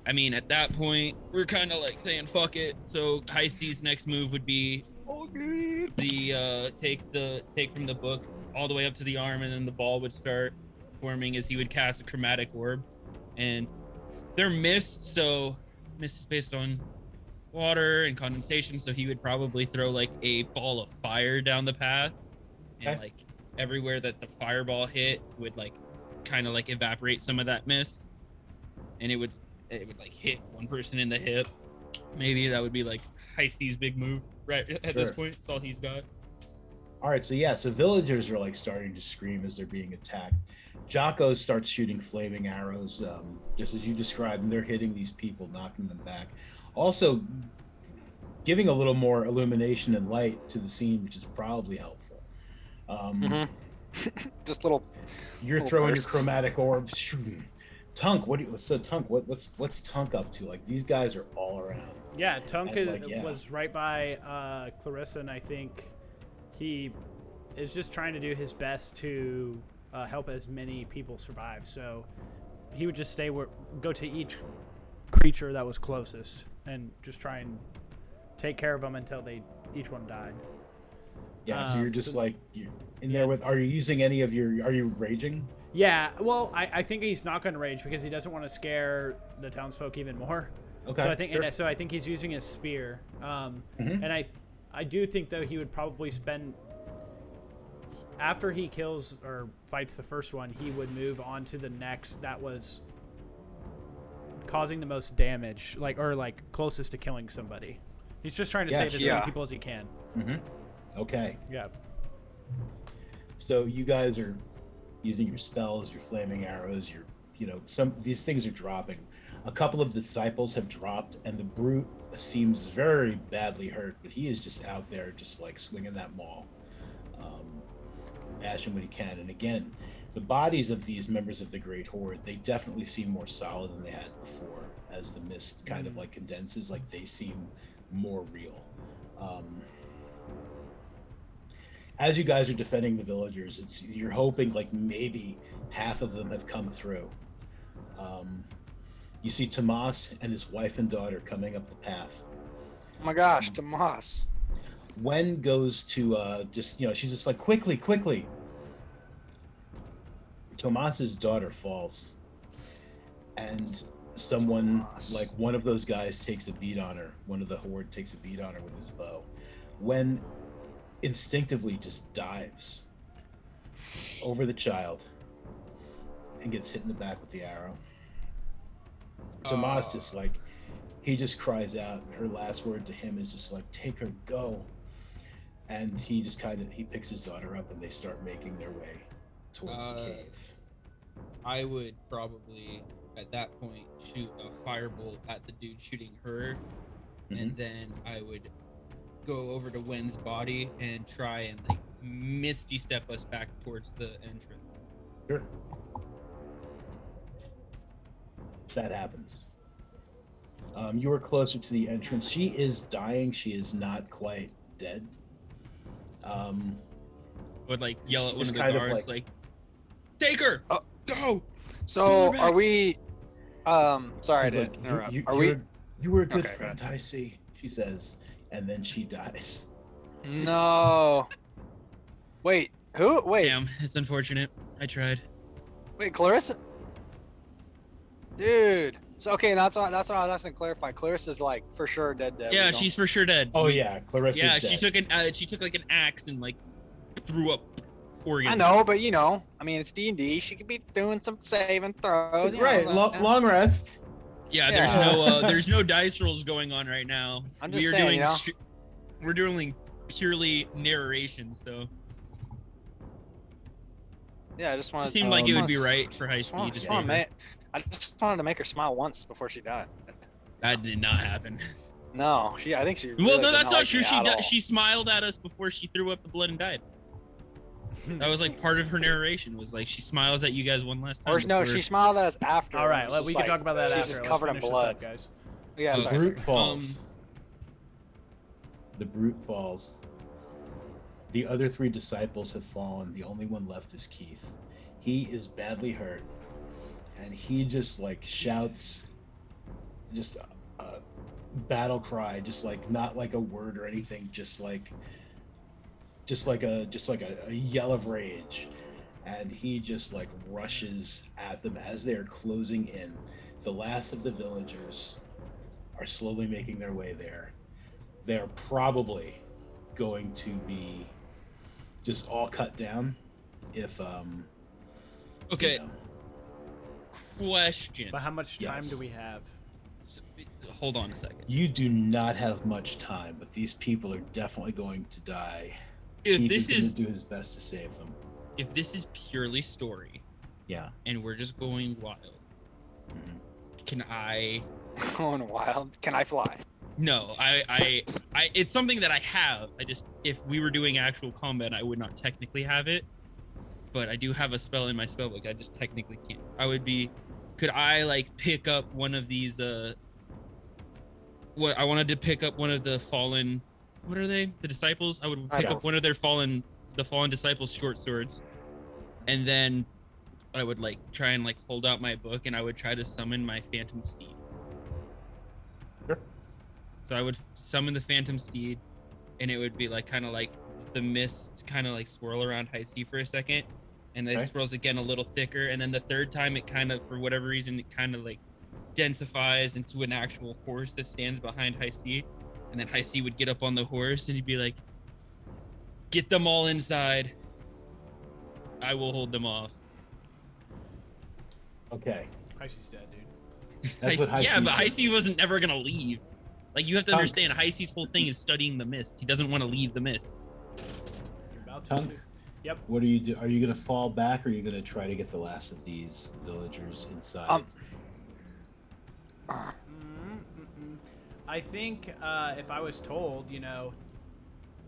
I mean, at that point, we're kind of like saying fuck it. So Hisie's next move would be the take from the book all the way up to the arm, and then the ball would start forming as he would cast a chromatic orb, and they're mist, so mist is based on water and condensation, so he would probably throw like a ball of fire down the path, and like everywhere that the fireball hit would like kind of like evaporate some of that mist, and it would like hit one person in the hip. Maybe that would be like Hisie's big move right at this point. That's all he's got. All right, so villagers are like starting to scream as they're being attacked. Jaakko starts shooting flaming arrows, just as you described, and they're hitting these people, knocking them back. Also, giving a little more illumination and light to the scene, which is probably helpful. Just little. You're throwing your chromatic orbs. Tunk, what's Tunk up to? Like, these guys are all around. Yeah, Tunk was right by Clarissa, and I think he is just trying to do his best to help as many people survive. So he would just go to each creature that was closest and just try and take care of them until each one died. Yeah, so you're just like you're in there with. Are you using any of your? Are you raging? Yeah, well, I think he's not going to rage because he doesn't want to scare the townsfolk even more. Okay. So I think he's using his spear. And I do think though he would probably spend, after he kills or fights the first one, he would move on to the next that was causing the most damage, like closest to killing somebody. He's just trying to save as many people as he can. Okay. Yeah. So you guys are using your spells, your flaming arrows, these things are dropping. A couple of the disciples have dropped, and the brute seems very badly hurt, but he is just out there, just like swinging that maul, bashing what he can. And again, The bodies of these members of the Great Horde, they definitely seem more solid than they had before. As the mist kind of like condenses, like they seem more real. As you guys are defending the villagers, you're hoping like maybe half of them have come through. You see Tomas and his wife and daughter coming up the path. Oh my gosh, Tomas. Wen goes to she's just like, quickly. Tomas's daughter falls, and someone, like one of those guys, takes a beat on her. One of the horde takes a beat on her with his bow. Wen instinctively just dives over the child and gets hit in the back with the arrow. Tomas just like, he just cries out, and her last word to him is just like, take her, go. And he just he picks his daughter up and they start making their way towards the cave. I would probably at that point shoot a firebolt at the dude shooting her, and then I would go over to Wen's body and try and like misty step us back towards the entrance. Sure. That happens. You are closer to the entrance. She is dying. She is not quite dead. Would like yell at one of the kind of guards like, take her, go. So are we? Sorry to interrupt. You were a good Okay, friend, I see. She says, and then she dies. No. Wait. Who? Wait. Damn, it's unfortunate. I tried. Wait, Clarissa. Dude. So okay, that's what I was asking to clarify. Clarissa's like for sure dead. Yeah, she's for sure dead. Oh yeah, Clarissa's Yeah, dead. she took like an axe and like threw up organs. I know, but I mean, it's D&D. She could be doing some saving throws. Right, long rest. Yeah, there's no dice rolls going on right now. I'm just saying, we're doing purely narration, so. Yeah, I just wanted. It seemed like it would be right for Hisie. I just wanted to make her smile once before she died. That did not happen. No, I think she. Well, really no, did that's not true. like me She smiled at us before she threw up the blood and died. That was like part of her narration. Was like she smiles at you guys one last time. Or no, she smiled at us after. All right, we can talk about that she's after. Just Let's covered in finish blood, this up, guys. Yeah, The sorry. brute falls. The brute falls. The other 3 disciples have fallen. The only one left is Keith. He is badly hurt, and he just like shouts, just a battle cry, just like not like a word or anything, just like a yell of rage, and he just like rushes at them as they are closing in. The last of the villagers are slowly making their way there. They're probably going to be just all cut down if Okay. you know. Question. But how much time Yes. do we have? Hold on a second. You do not have much time, but these people are definitely going to die. If Keith this is is going to do his best to save them. if this is purely story Yeah. and we're just going wild, Mhm. can I? Going wild. Can I fly? No, I it's something that I have. I just, if we were doing actual combat, I would not technically have it, but I do have a spell in my spellbook. I just technically can't. Could I like pick up one of these? What I wanted to pick up one of the fallen. What are they? The disciples. I would pick up one of their fallen disciples' short swords, and then I would like try and like hold out my book, and I would try to summon my phantom steed. Sure. So I would summon the phantom steed, and it would be like kind of like the mist kind of like swirl around Hisie for a second, and then it swirls again a little thicker, and then the third time it kind of, for whatever reason, it kind of like densifies into an actual horse that stands behind Hisie, and then Hisie would get up on the horse and he'd be like, "Get them all inside. I will hold them off." Okay. Hisie's dead, dude. That's what Yeah, but did. Hisie wasn't never gonna leave. Like, you have to Tongue. understand, Hisie's whole thing is studying the mist. He doesn't want to leave the mist. You're about to. Tongue. Dude. Yep. What do you do? Are you going to fall back, or are you going to try to get the last of these villagers inside? I think if I was told,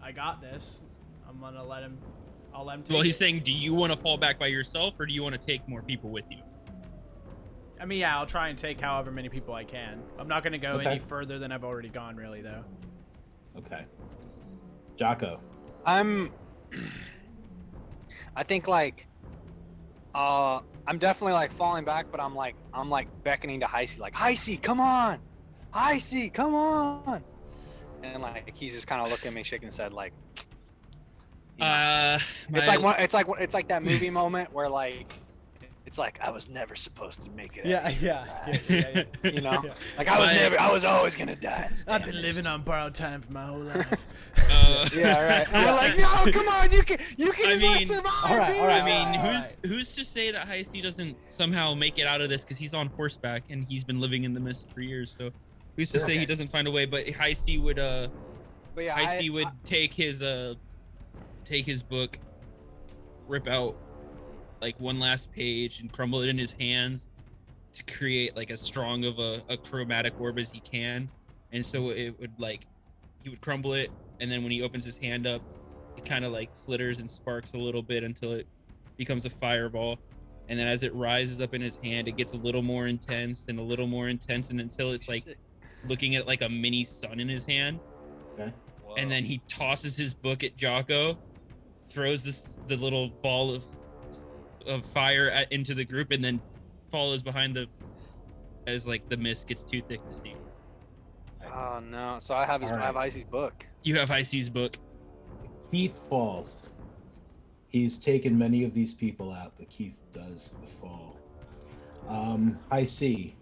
I got this, I'm gonna let him. I'll let him take Well, he's it. saying, do you want to fall back by yourself, or do you want to take more people with you? I mean, yeah, I'll try and take however many people I can. I'm not going to go Okay. any further than I've already gone, really, though. Okay. Jaakko. I think like I'm definitely like falling back, but I'm like beckoning to Hisie, like, Hisie, come on, Hisie, come on, and like he's just kind of looking at me, shaking his head, like, you know. It's like that movie moment where like it's like I was never supposed to make it. Yeah. You know, Yeah. like I was always gonna die. I've been living on borrowed time for my whole life. Yeah, right. And we're like, no, come on, you can I mean, survive. all right, dude. all right. I mean, All who's to say that Hisie doesn't somehow make it out of this because he's on horseback and he's been living in the mist for years. So who's to say Okay. he doesn't find a way? But Hisie would But yeah, Hisie would take his book, rip out like one last page and crumble it in his hands to create like as strong of a chromatic orb as he can. And so it would like, he would crumble it, and then when he opens his hand up, it kind of like flitters and sparks a little bit until it becomes a fireball. And then as it rises up in his hand, it gets a little more intense and a little more intense, and until it's like looking at like a mini sun in his hand. Okay. And then he tosses his book at Jaakko, throws the little ball of fire into the group, and then follows behind as like the mist gets too thick to see. Oh no! So I have All right. I have Isie's book. You have Hisie's book. Keith falls. He's taken many of these people out, but Keith does fall. Hisie.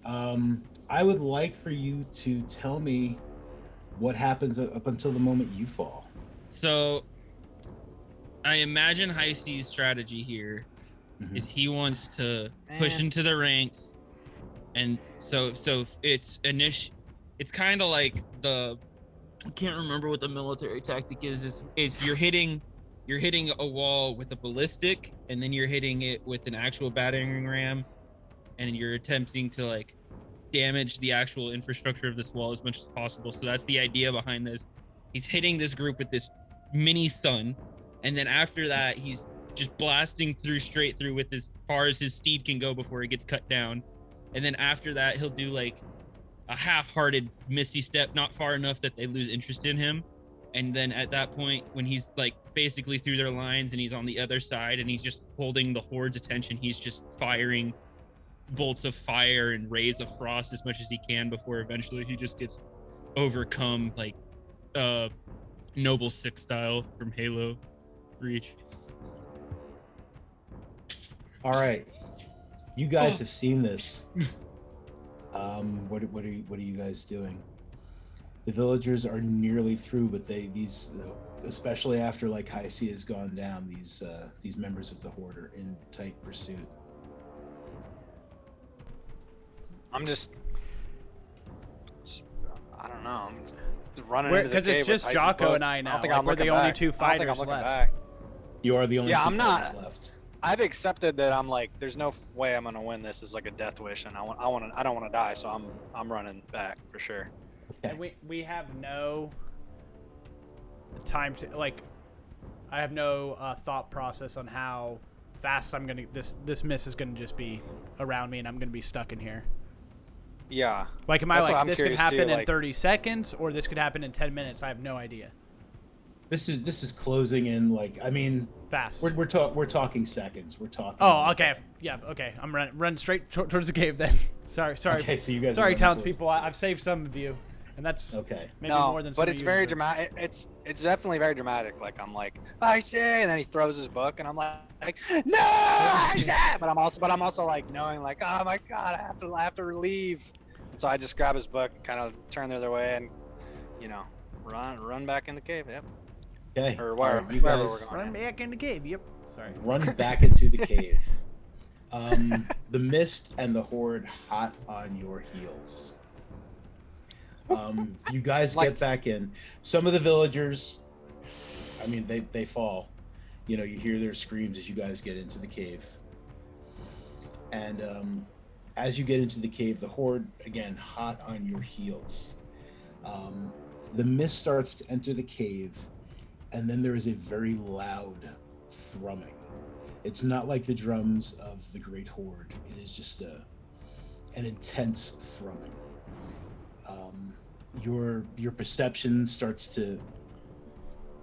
I would like for you to tell me what happens up until the moment you fall. So I imagine Hisie's strategy here is he wants to push into the ranks, and so it's kind of like I can't remember what the military tactic is. Is you're hitting a wall with a ballistic, and then you're hitting it with an actual battering ram, and you're attempting to like damage the actual infrastructure of this wall as much as possible. So that's the idea behind this. He's hitting this group with this mini sun, and then after that he's just blasting straight through with as far as his steed can go before it gets cut down. And then after that he'll do like a half-hearted misty step, not far enough that they lose interest in him. And then at that point, when he's like basically through their lines and he's on the other side and he's just holding the horde's attention, he's just firing bolts of fire and rays of frost as much as he can before eventually he just gets overcome, like Noble Six style from Halo Reach. All right, you guys have seen this. What are you guys doing? The villagers are nearly through, but these especially after like Hisie has gone down, these members of the horde are in tight pursuit. I'm just I don't know. I'm just running into the Because cave it's just with Hisie's Jaakko book. and I now. I don't think Like, I'm we're the looking only back. two I don't think I'm fighters looking left. back. You are the only Yeah, two I'm not- fighters left. I've accepted that I'm like, there's no way I'm gonna win this as like a death wish, and I don't want to die, so I'm running back for sure. And we have no time to like. I have no thought process on how fast I'm gonna. This mist is gonna just be around me, and I'm gonna be stuck in here. Yeah. Like, am I That's what like I'm this could curious happen too, in like- 30 seconds, or this could happen in 10 minutes? I have no idea. This is closing in, like, I mean, Fast. we're talking seconds. We're talking. Oh, okay. Yeah, okay. I'm run straight towards the cave then. Sorry. Okay, so you guys. are Sorry, running townspeople. I've saved some of you, and that's Okay. maybe no, more than some but of it's you very deserve. dramatic. It's definitely very dramatic. Like I'm like, I say, and then he throws his book, and I'm like no, I say. But I'm also like knowing like, oh my god, I have to leave. And so I just grab his book, kind of turn the other way, and run back in the cave. Yep. Okay. Or All wherever, right, you wherever guys we're going. Run back in the cave. Yep. Sorry. run back into the cave. The mist and the horde hot on your heels. You guys get back in. Some of the villagers, I mean, they fall. You know, you hear their screams as you guys get into the cave. And as you get into the cave, the horde, again, hot on your heels. The mist starts to enter the cave, and then there is a very loud thrumming. It's not like the drums of the Great Horde. It is just an intense thrumming. Your perception starts to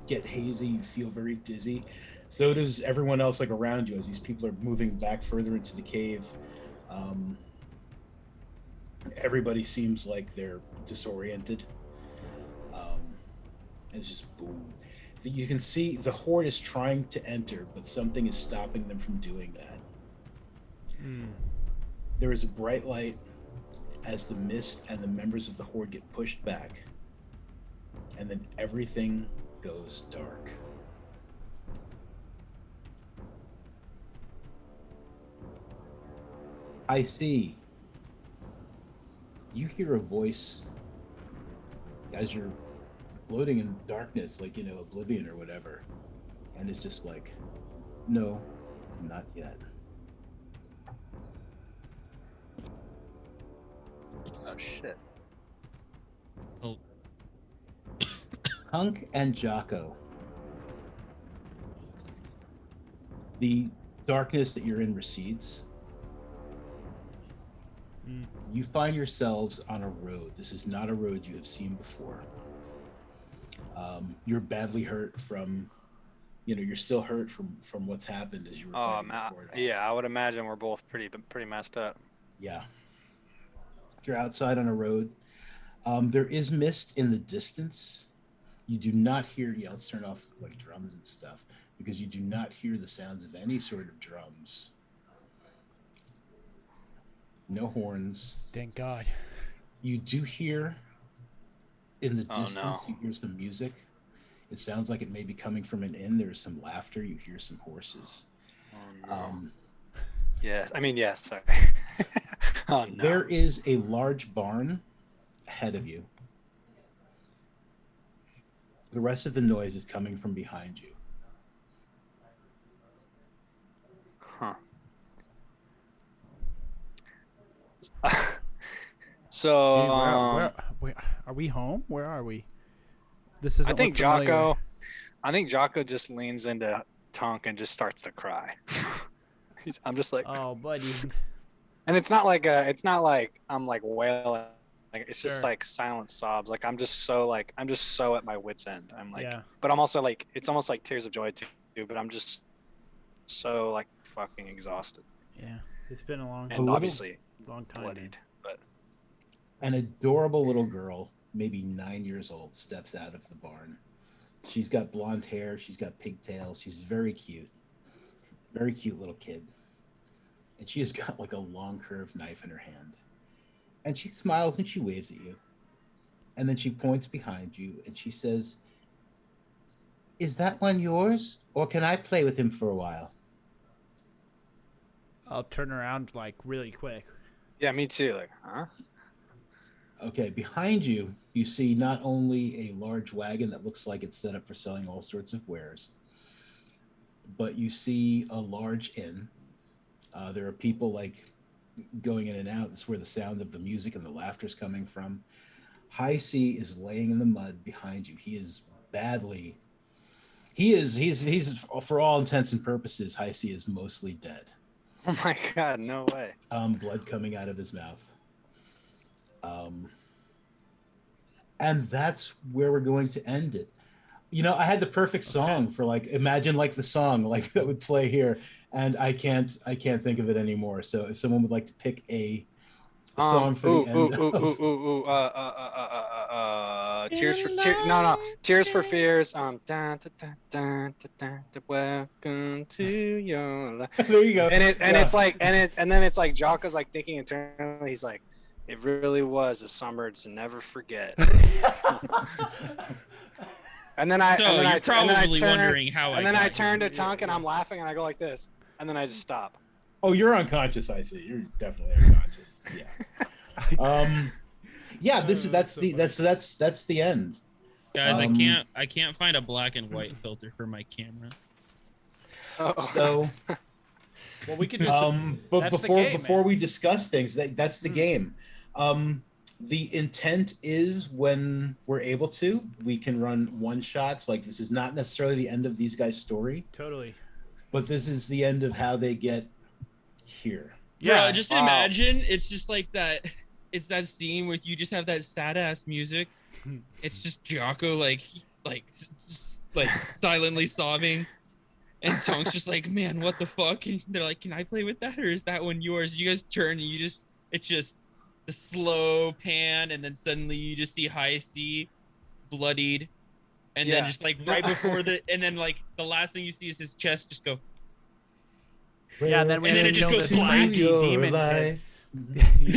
get hazy. You feel very dizzy. So does everyone else like around you as these people are moving back further into the cave. Everybody seems like they're disoriented. And it's just boom. You can see the Horde is trying to enter, but something is stopping them from doing that. There is a bright light as the mist and the members of the Horde get pushed back, and then everything goes dark. I see. You hear a voice as you're floating in darkness, like, oblivion or whatever. And it's just like, no, not yet. Oh, shit. Oh, Hunk and Jaakko. The darkness that you're in recedes. You find yourselves on a road. This is not a road you have seen before. You're badly hurt from, you're still hurt from what's happened as you were fighting. Yeah, I would imagine we're both pretty messed up. Yeah. You're outside on a road. There is mist in the distance. You do not hear, let's turn off like drums and stuff, because you do not hear the sounds of any sort of drums. No horns. Thank God. You do hear in the distance, no. You hear some music. It sounds like it may be coming from an inn. There's some laughter. You hear some horses. Oh, no. Yes. Sorry. Oh, no. There is a large barn ahead of you. The rest of the noise is coming from behind you. Huh. So, Dude, where are we home? Where are we? This isn't. I think Jaakko just leans into Tunk and just starts to cry. I'm just like, oh, buddy. And it's not like I'm like wailing. Like it's just like silent sobs. Like I'm just so at my wit's end. I'm like, but I'm also like, it's almost like tears of joy too. But I'm just so like fucking exhausted. Yeah, it's been a long, obviously long time. Bloodied, but an adorable little girl, maybe 9 years old, steps out of the barn. She's got blonde hair. She's got pigtails. She's very cute little kid. And she has got like a long curved knife in her hand. And she smiles and she waves at you. And then she points behind you and she says, "Is that one yours? Or can I play with him for a while?" I'll turn around like really quick. Yeah, me too. Like, huh? Okay, behind you, you see not only a large wagon that looks like it's set up for selling all sorts of wares, but you see a large inn. There are people like going in and out. That's where the sound of the music and the laughter is coming from. Hisie is laying in the mud behind you. He's for all intents and purposes, Hisie is mostly dead. Oh my God, no way. Blood coming out of his mouth. And that's where we're going to end it. I had the perfect song for like, imagine like the song like that would play here, and I can't think of it anymore. So if someone would like to pick a song for the end. Tears for Fears. Welcome to your life. There you go. And it's like, and then it's like Jaakko's like thinking internally. He's like, it really was a summer to never forget. And then I turn to Tunk and I'm laughing and I go like this, and then I just stop. Oh, you're unconscious. I see. You're definitely unconscious. Yeah. That's the end. Guys, I can't find a black and white filter for my camera. So, well, we could just. but before we discuss things, that's the game. The intent is when we're able to, we can run one shots. Like this is not necessarily the end of these guys' story, Totally. but this is the end of how they get here. Yeah. Bro, just imagine it's just like that. It's that scene where you just have that sad ass music. It's just Jaakko just like silently sobbing, and Tonk's just like, man, what the fuck? And they're like, can I play with that, or is that one yours? You guys turn and it's just the slow pan, and then suddenly you just see Hisie bloodied, and then just like right before and then like the last thing you see is his chest just go. Yeah, and then it just goes flash. crazy demon kid.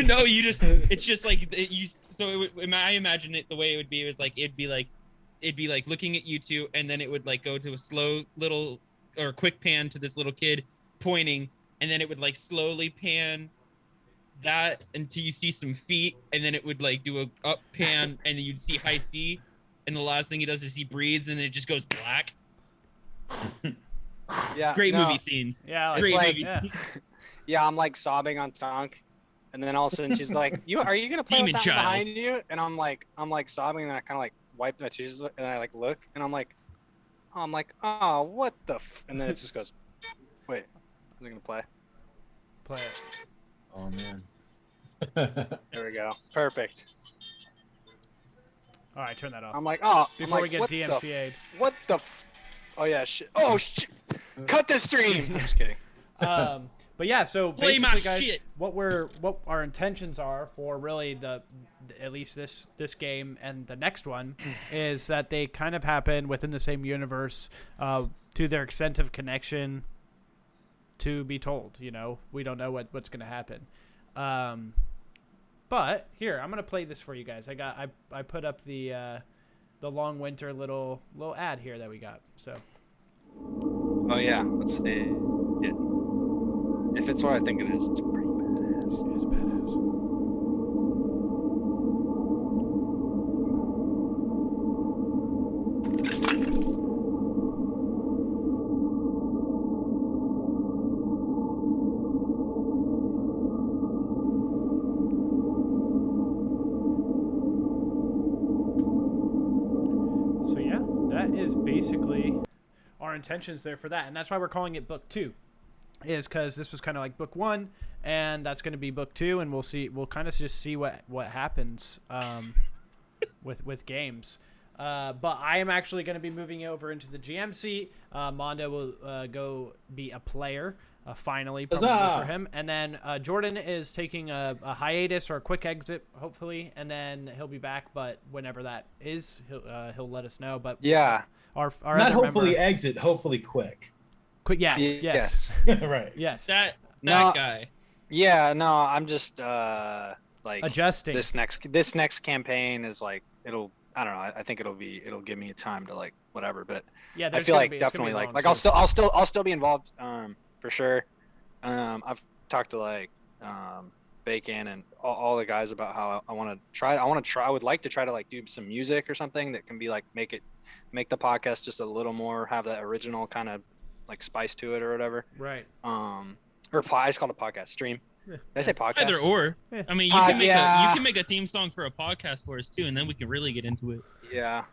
No, it's just like I imagine it the way it would be was like it'd be like looking at you two, and then it would like go to a slow little or quick pan to this little kid pointing, and then it would like slowly pan that until you see some feet, and then it would like do a up pan, and then you'd see Hisie, and the last thing he does is he breathes, and it just goes black. Yeah. Great movie scenes. Yeah. Great like- movie scenes. Yeah, I'm like sobbing on Tonk, and then all of a sudden she's like, are you gonna play Demon with that child. behind you?" And I'm like sobbing, and then I kind of like wipe my tears, and then I like look, and I'm like, oh, what the and then it just goes, wait, is it gonna play? Play it. Oh man. There we go, perfect. All right, turn that off. I'm like, oh, Before we get what DMCA'd. What the? Oh yeah, shit. Oh shit. Cut the stream. I'm just kidding. But yeah, so Play my basically, guys, shit. what our intentions are for really at least this game and the next one is that they kind of happen within the same universe, to their extent of connection. To be told, we don't know what's gonna happen. But here, I'm gonna play this for you guys. I put up the long winter little ad here that we got. So. Oh yeah, let's see. If it's what I think it is, it's pretty badass. It's badass. So yeah, that is basically our intentions there for that, and that's why we're calling it Book 2. Is because this was kind of like book 1, and that's going to be book 2, and we'll kind of just see what happens with games. But I am actually going to be moving over into the GM seat. Mondo will go be a player finally, probably for him, and then Jordan is taking a hiatus or a quick exit, hopefully, and then he'll be back. But whenever that is, he'll let us know. But Yeah. our Not other hopefully member, exit, hopefully quick. quick, yeah, yes, Right. yes, That No. guy. Yeah. No, I'm just like adjusting. this next campaign is like I don't know. I think it'll give me time to like whatever, but Yeah, I there's feel gonna like be, it's gonna definitely be like long, I'll still be involved for sure. I've talked to like Bacon and all the guys about how I want to try. I would like to try to like do some music or something that can be like make the podcast just a little more, have that original kind of like spice to it or whatever. right. Or I just called it podcast stream. Did I say podcast? Either or. Yeah. I mean, you can make yeah. you can make a theme song for a podcast for us too, and then we can really get into it. Yeah.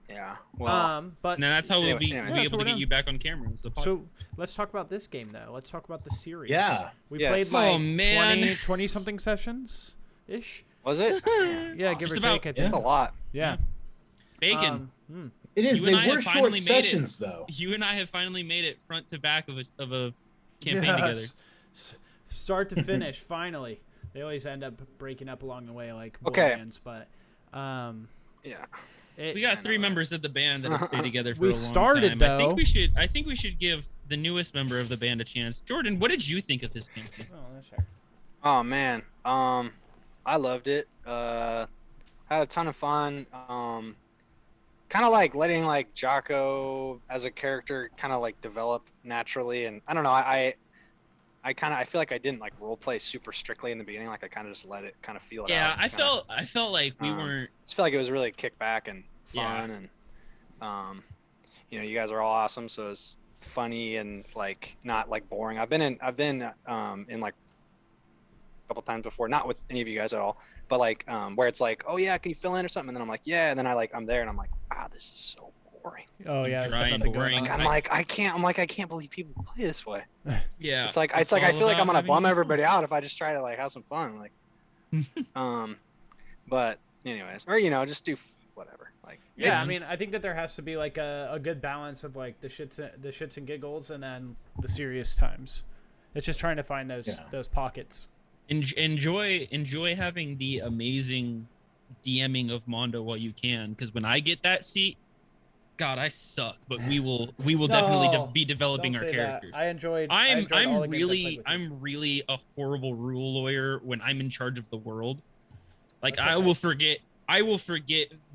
Yeah. Well. But And then that's how Anyway, we'll be anyway. Yeah, so able we're to get done. you back on camera. Is the podcast. so let's talk about this game though. Let's talk about the series. Yeah. We Yes. played like Oh, man. 20 something sessions ish. Was it? Yeah, give Just or about- take. I think. That's a lot. Yeah. Bacon, It is. You They and I have were short finally made it. sessions, though. you and I have finally made it front to back of a campaign Yes. together. Start to finish, finally. They always end up breaking up along the way, like boy Okay. bands. But Yeah. We got 3 members of the band that have stayed together for We a long started, time. though. I think we should give the newest member of the band a chance. Jordan, what did you think of this campaign? Oh, that's fair. Oh man. I loved it. Had a ton of fun. Kind of like letting like Jaakko as a character kind of like develop naturally, and I don't know. I feel like I didn't like role play super strictly in the beginning. Like I kind of just let it kind of feel it out. Yeah, and I kinda- felt like we um, weren't. just feel like it was really kick back and Yeah. fun, and you guys are all awesome, so it's funny and like not like boring. I've been in like couple times before, not with any of you guys at all, but like where it's like, oh yeah, can you fill in or something? And then I'm like, yeah, and then I'm there and I'm like, wow, this is so boring. Oh yeah, there's Dry and nothing going boring. on. I can't believe people play this way. Yeah. It's like I feel like I'm gonna bum everybody out if I just try to like have some fun. Like but anyways, or just do whatever. Like Yeah, I mean, I think that there has to be like a good balance of like the shits and giggles, and then the serious times. It's just trying to find those pockets. Enjoy having the amazing DMing of Mondo while you can, because when I get that seat, God, I suck. But we will definitely be developing our characters. I enjoyed. I'm all the games I played with you. I'm really a horrible rule lawyer when I'm in charge of the world. Like I will forget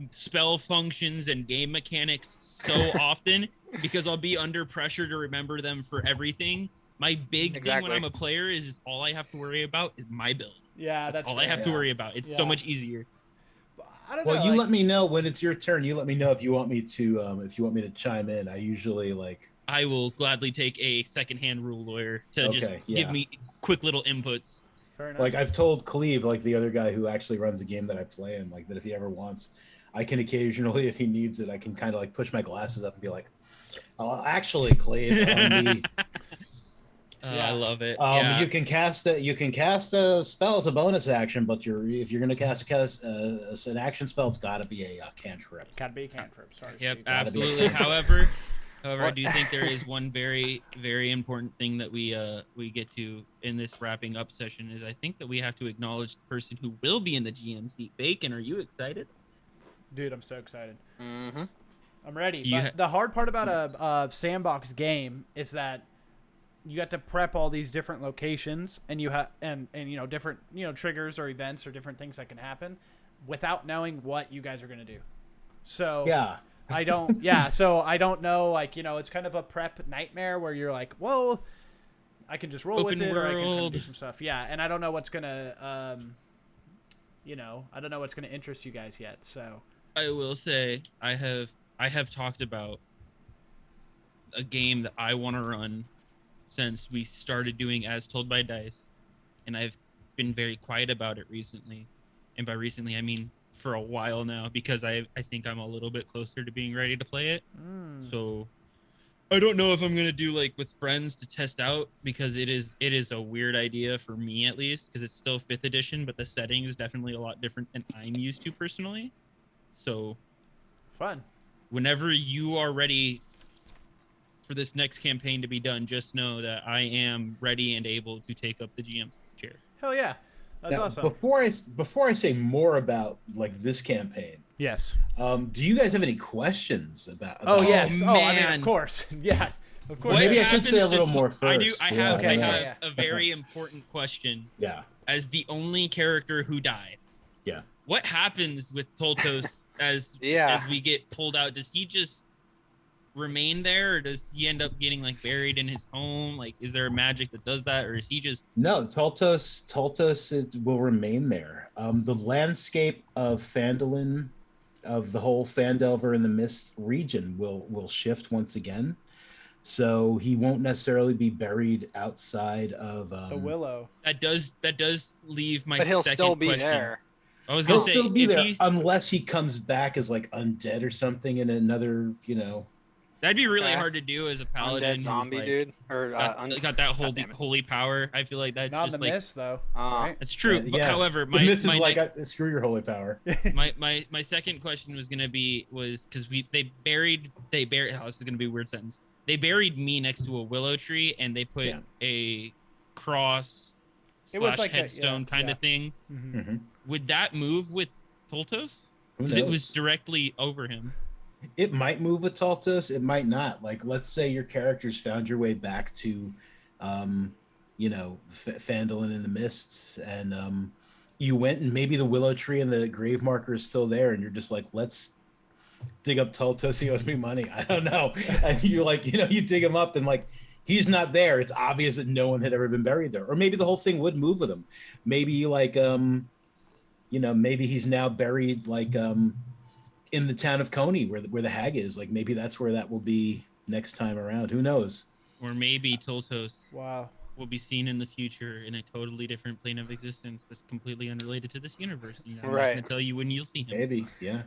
spell functions and game mechanics so often because I'll be under pressure to remember them for everything. My big thing when I'm a player is all I have to worry about is my build. Yeah, that's all I have to worry about. It's so much easier. I don't know. Well, you let me know when it's your turn. You let me know if you want me to chime in. I usually like. I will gladly take a secondhand rule lawyer to just give me quick little inputs. Fair enough. Like I've told Cleve, like the other guy who actually runs a game that I play in, like that if he ever wants, I can occasionally, if he needs it, I can kind of like push my glasses up and be like, "Oh, actually, Cleve, I love it. You can cast a spell as a bonus action, but if you're gonna cast an action spell, it's got to be a cantrip. Gotta be a cantrip. Sorry. Yep, Steve. absolutely. However, I do think there is one very, very important thing that we get to in this wrapping up session is I think that we have to acknowledge the person who will be in the GM seat. Bacon, are you excited? Dude, I'm so excited. Mm-hmm. I'm ready. But the hard part about a sandbox game is that you got to prep all these different locations, and you have and different triggers or events or different things that can happen without knowing what you guys are gonna do. So yeah. I don't. Yeah, so I don't know. Like it's kind of a prep nightmare where you're like, well, I can just roll with it, or I can kind of do some stuff. Yeah, and I don't know what's gonna, I don't know what's gonna interest you guys yet. So I will say I have talked about a game that I want to run since we started doing As Told by Dice, and I've been very quiet about it recently. And by recently, I mean for a while now, because I think I'm a little bit closer to being ready to play it. So I don't know if I'm gonna do like with friends to test out, because it is a weird idea for me, at least, because it's still 5th edition, but the setting is definitely a lot different than I'm used to personally. So fun. Whenever you are ready for this next campaign to be done, just know that I am ready and able to take up the GM's chair. Hell yeah. That's awesome. Before I say more about like this campaign, yes. Do you guys have any questions about? Oh yes. Man. Oh, I mean, of course. Yes. Of course. Maybe I should say a little more first. I have a very important question. Yeah. As the only character who died. Yeah. What happens with Toltos as we get pulled out? Does he just remain there, or does he end up getting like buried in his home? Like, is there a magic that does that, or is he just Toltos it will remain there. The landscape of Phandelin, of the whole Phandelver and the Mist region will shift once again, so he won't necessarily be buried outside of the Willow. That does leave my but he'll second still be question. there. I was gonna say he'll still be there unless he comes back as like undead or something in another That'd be really hard to do as a paladin. Undead zombie, like, dude, or got that holy power. I feel like that's not just the like mist though. Right? It's true. But however, the mist is like screw your holy power. my second question was because they buried. Oh, this is gonna be a weird sentence. They buried me next to a willow tree, and they put a cross / like headstone kind of thing. Mm-hmm. Mm-hmm. Would that move with Toltos? Because it was directly over him. It might move with Toltos. It might not. Like, let's say your characters found your way back to, Phandalin in the Mists, and you went, and maybe the willow tree and the grave marker is still there, and you're just like, let's dig up Toltos. He owes me money. I don't know. And you you dig him up, and like, he's not there. It's obvious that no one had ever been buried there. Or maybe the whole thing would move with him. Maybe maybe he's now buried like in the town of Coney where the hag is. Like, maybe that's where that will be next time around. Who knows? Or maybe Toltos. Wow. will be seen in the future in a totally different plane of existence that's completely unrelated to this universe. And I'm not Right. going to tell you when you'll see him. Maybe, yeah.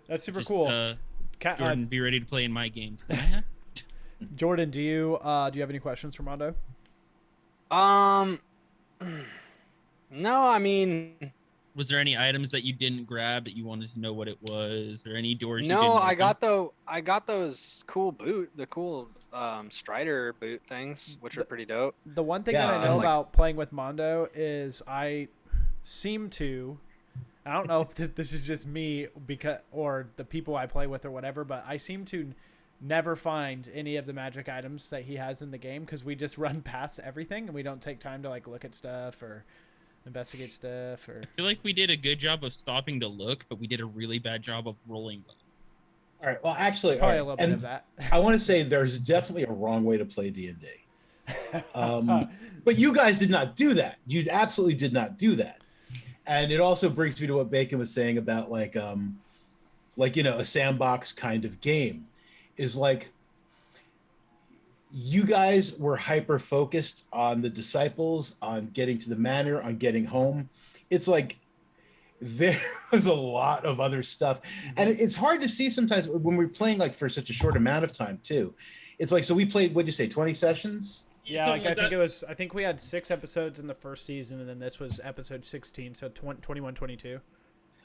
That's super Just, cool. Jordan, be ready to play in my game. 'Cause I have. Jordan, do you have any questions for Mondo? No, I mean, Was there any items that you didn't grab that you wanted to know what it was, or any doors? no, you didn't I got those cool Strider boot things, which are pretty dope. The one thing Yeah, that I know like- about playing with Mondo is I seem to, I don't know if this is just me or the people I play with or whatever, but I seem to never find any of the magic items that he has in the game because we just run past everything and we don't take time to like look at stuff or investigate stuff. Or I feel like we did a good job of stopping to look, but we did a really bad job of rolling. All right. Well, actually, probably all a right, little bit and of that. I want to say there's definitely a wrong way to play D&D. But you guys did not do that. You absolutely did not do that. And it also brings me to what Bacon was saying about like a sandbox kind of game is like you guys were hyper focused on the disciples, on getting to the manor, on getting home. It's like there was a lot of other stuff. And it's hard to see sometimes when we're playing like for such a short amount of time too. It's like, so we played, what'd you say, 20 sessions? Yeah, like I think we had 6 episodes in the first season, and then this was episode 16, so 21, 22.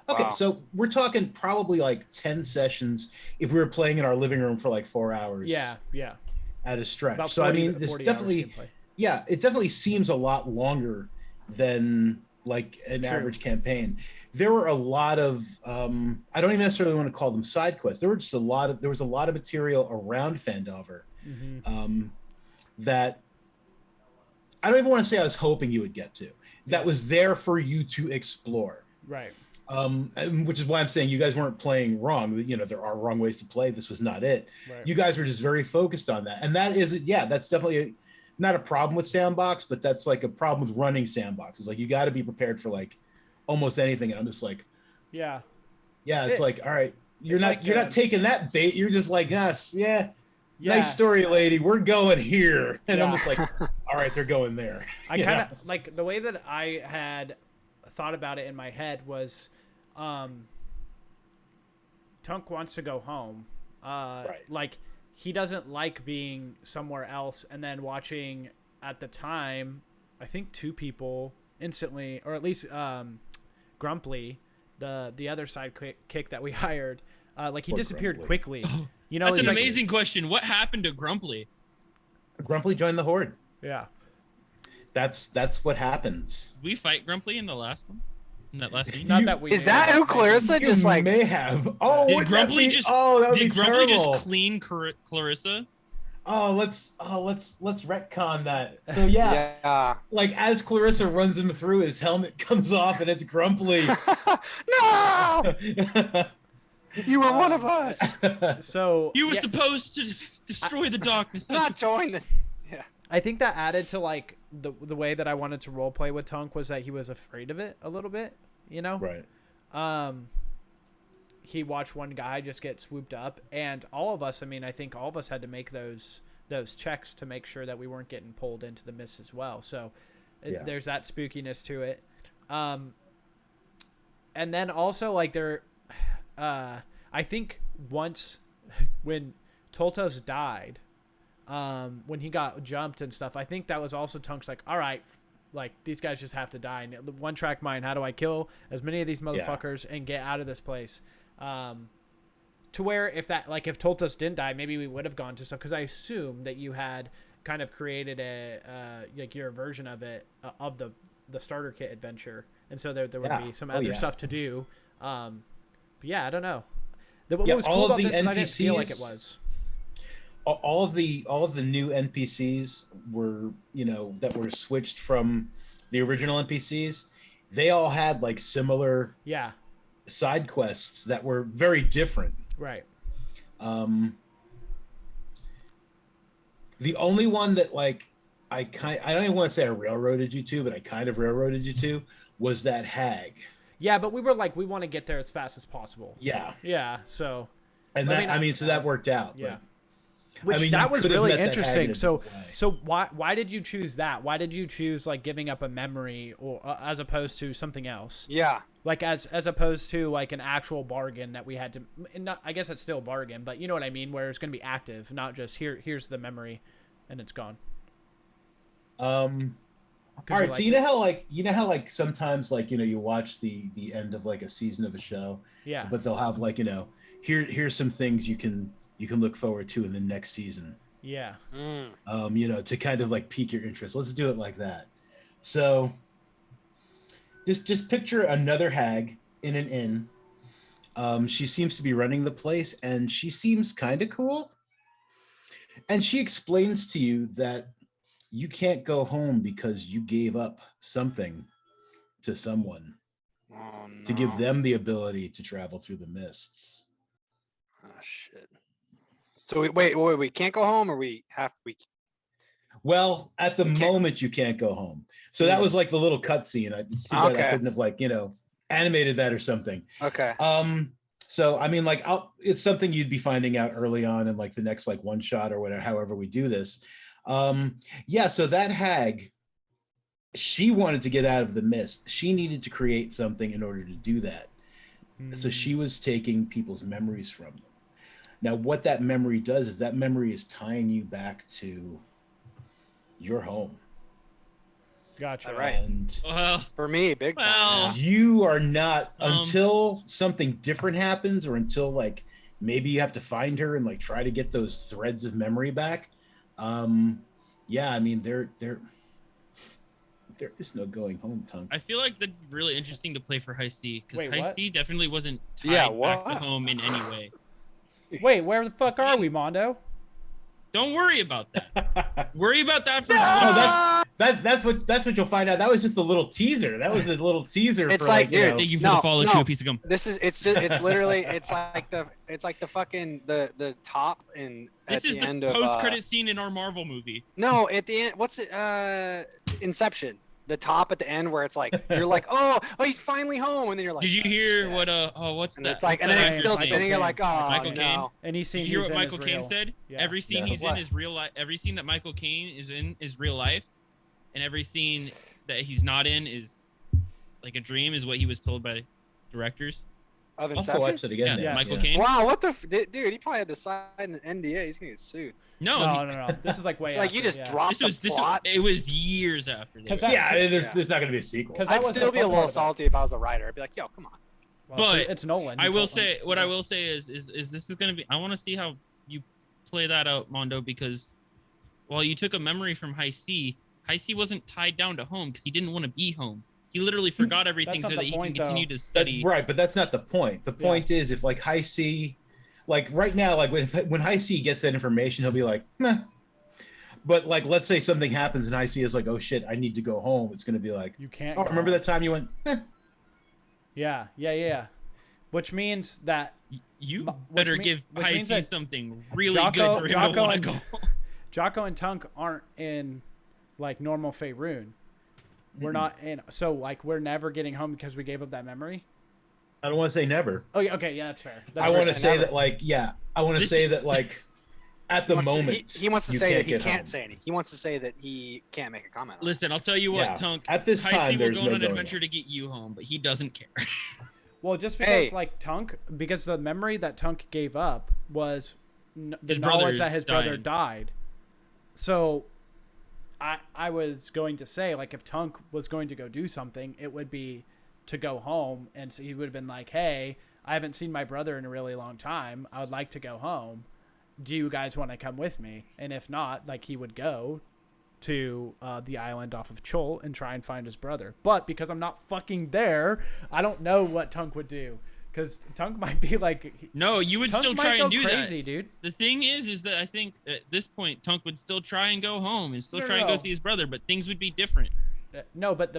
Okay, Wow. so we're talking probably like 10 sessions if we were playing in our living room for like 4 hours. Yeah. At a stretch. About So 40, I mean, this 40 hours definitely, gameplay. yeah, it definitely seems a lot longer than like an True. average campaign. There were a lot of I don't even necessarily want to call them side quests. There was a lot of material around Phandelver that I don't even want to say I was hoping you would get to. That was there for you to explore. Right. Which is why I'm saying you guys weren't playing wrong. You know, there are wrong ways to play. This was not it. Right. You guys were just very focused on that. And that is, yeah, that's definitely not a problem with sandbox, but that's like a problem with running sandboxes. Like you got to be prepared for like almost anything. And I'm just like, Yeah. it's like, all right, you're it's not like, taking that bait. You're just like, yes, nice story, lady. We're going here. And I'm Yeah. just like, all right, they're going there. I You kind know? of like the way that I had thought about it in my head was Tunk wants to go home. Right. Like he doesn't like being somewhere else, and then watching at the time, I think 2 people instantly, or at least Grumpy, the other sidekick that we hired, like he Poor disappeared Grumpy. quickly. You know, That's it's an like- amazing question. What happened to Grumpy? Grumpy joined the Horde. Yeah. That's what happens. Did we fight Grumpy in the last one? In that last scene? Not that we. Is knew that of. who Clarissa You just like? may have. Oh, Did wouldn't that Grumpy be- just? Oh, that would Did be Grumpy terrible. just clean Clarissa? Let's retcon that. So yeah, Yeah. like as Clarissa runs him through, his helmet comes off and it's Grumpy. No, you were one of us. So You were yeah, supposed to destroy the darkness. Not join the. I think that added to like the way that I wanted to role play with Tunk was that he was afraid of it a little bit, you know? Right. He watched one guy just get swooped up, and all of us, I mean, I think all of us had to make those checks to make sure that we weren't getting pulled into the mist as well. So Yeah. there's that spookiness to it. And then also like I think once when Toltos died, when he got jumped and stuff, I think that was also Tunk's like, all right, like these guys just have to die. And one track mind, how do I kill as many of these motherfuckers and get out of this place? To where if Toltos didn't die, maybe we would have gone to stuff, because I assume that you had kind of created like your version of it of the starter kit adventure, and so there would be some other stuff to do. But yeah, I don't know. What was cool about this is I didn't feel like it was. All of the new NPCs were, that were switched from the original NPCs. They all had like similar side quests that were very different. Right. The only one that like I don't even want to say I railroaded you to, but I kind of railroaded you to, was that hag. Yeah, but we were like, we want to get there as fast as possible. Yeah. Yeah. So. And I that mean, I mean, so that worked out. Yeah. Which I mean, that you was could have really met that hag in interesting. a So different way. so why did you choose that? Why did you choose like giving up a memory or as opposed to something else? Yeah. Like as opposed to like an actual bargain that we had to. Not, I guess it's still a bargain, but you know what I mean, where it's going to be active, not just here's the memory, and it's gone. All you right, so liked you know how like sometimes like you watch the end of like a season of a show, Yeah. but they'll have like here's some things you can look forward to in the next season. Yeah. To kind of like pique your interest. Let's do it like that. So just picture another hag in an inn. She seems to be running the place, and she seems kind of cool. And she explains to you that you can't go home because you gave up something to someone Oh, no. to give them the ability to travel through the mists. Oh, shit. So we can't go home, or we? Well, at the We can't- moment, you can't go home. So that was like the little cutscene. It's too bad I Okay. couldn't have like animated that or something. Okay. So I mean, like, it's something you'd be finding out early on in like the next like one shot or whatever. However we do this. Yeah. So that hag, she wanted to get out of the mist. She needed to create something in order to do that. So she was taking people's memories from them. Now, what that memory does is that memory is tying you back to your home. Gotcha. All right. And Well, For me, big time. Well- yeah. you are not Um, until something different happens, or until like maybe you have to find her and like try to get those threads of memory back. Yeah, I mean there is no going home, Tunk. I feel like that's really interesting to play for Hisie, because Wait, what? Hisie definitely wasn't tied Yeah, back to what? home in any way. Wait, where the fuck are we, Mondo? Don't worry about that. Worry about that for Oh, that's what you'll find out. That was just a little teaser. That was a little teaser. It's for, like, you dude, know- Thank you for No, the follow, no. chew a piece of gum. It's literally it's like the fucking the top and at This is the end the of post-credit scene in our Marvel movie. no, at the end, what's it? Inception. The top at the end where it's like you're like, oh, he's finally home, and then you're like, Did you hear yeah. what what's And that? it's like, what's and then that it's actor's still name? spinning. You're like, oh Michael no. Caine? And he's seen Did you hear he's what in Michael is Caine real. said? Yeah. Every scene No. he's in What? is real life. Every scene that Michael Caine is in is real life, and every scene that he's not in is like a dream, is what he was told by directors. Of I'll have to watch Inception. it again. Yeah, then. Michael Yeah. Caine. Wow, what the dude? He probably had to sign an NDA. He's gonna get sued. No, No. This is like way Like after, you just yeah. dropped this the was plot. it was years after. Because That. that- Yeah, Yeah. there's not going to be a sequel. 'Cause I'd that was still the be a fun little part of it. salty if I was a writer. I'd be like, yo, come on. Well, But it's Nolan. I He will told him. say what I will say is this is gonna be. I want to see how you play that out, Mondo, because while you took a memory from Hisie wasn't tied down to home because he didn't want to be home. He literally forgot everything not so the that he point, can continue though. to study. Right, but that's not the point. The point is if like Hisie, like right now, like when Hisie gets that information, he'll be like, meh. But like, let's say something happens and Hisie is like, oh shit, I need to go home. It's going to be like, You can't. oh, go remember on. that time you went, eh. Yeah. Which means that You Which better mean- give which means Hisie that something really Jaakko- good for him to Jaakko want and- to go. Jaakko and Tunk aren't in like normal Faerun. We're not in. So like we're never getting home because we gave up that memory. I don't want to say never. Oh yeah. Okay. Yeah, that's fair. That's I fair. want to say say never. that like, yeah, I want to This- say that like at the moment. He wants to you say that can't he get can't home. say anything. He wants to say that he can't make a comment. On it. Listen, I'll tell you what, Yeah. Tunk. At this time, Hisie will there's go no on an going adventure to get you home, but he doesn't care. Well, just because Hey. like Tunk, because the memory that Tunk gave up was the His knowledge brother's that his brother dying. died. So, I was going to say like if Tunk was going to go do something, it would be to go home, and so he would have been like, "Hey, I haven't seen my brother in a really long time. I would like to go home. Do you guys want to come with me?" And if not, like he would go to the island off of Chol and try and find his brother. But because I'm not fucking there, I don't know what Tunk would do. Because Tunk might be like, No, you would Tunk still might try go and do crazy, that. dude. The thing is that I think at this point Tunk would still try and go home and still try and No. go see his brother, but things would be different. No, but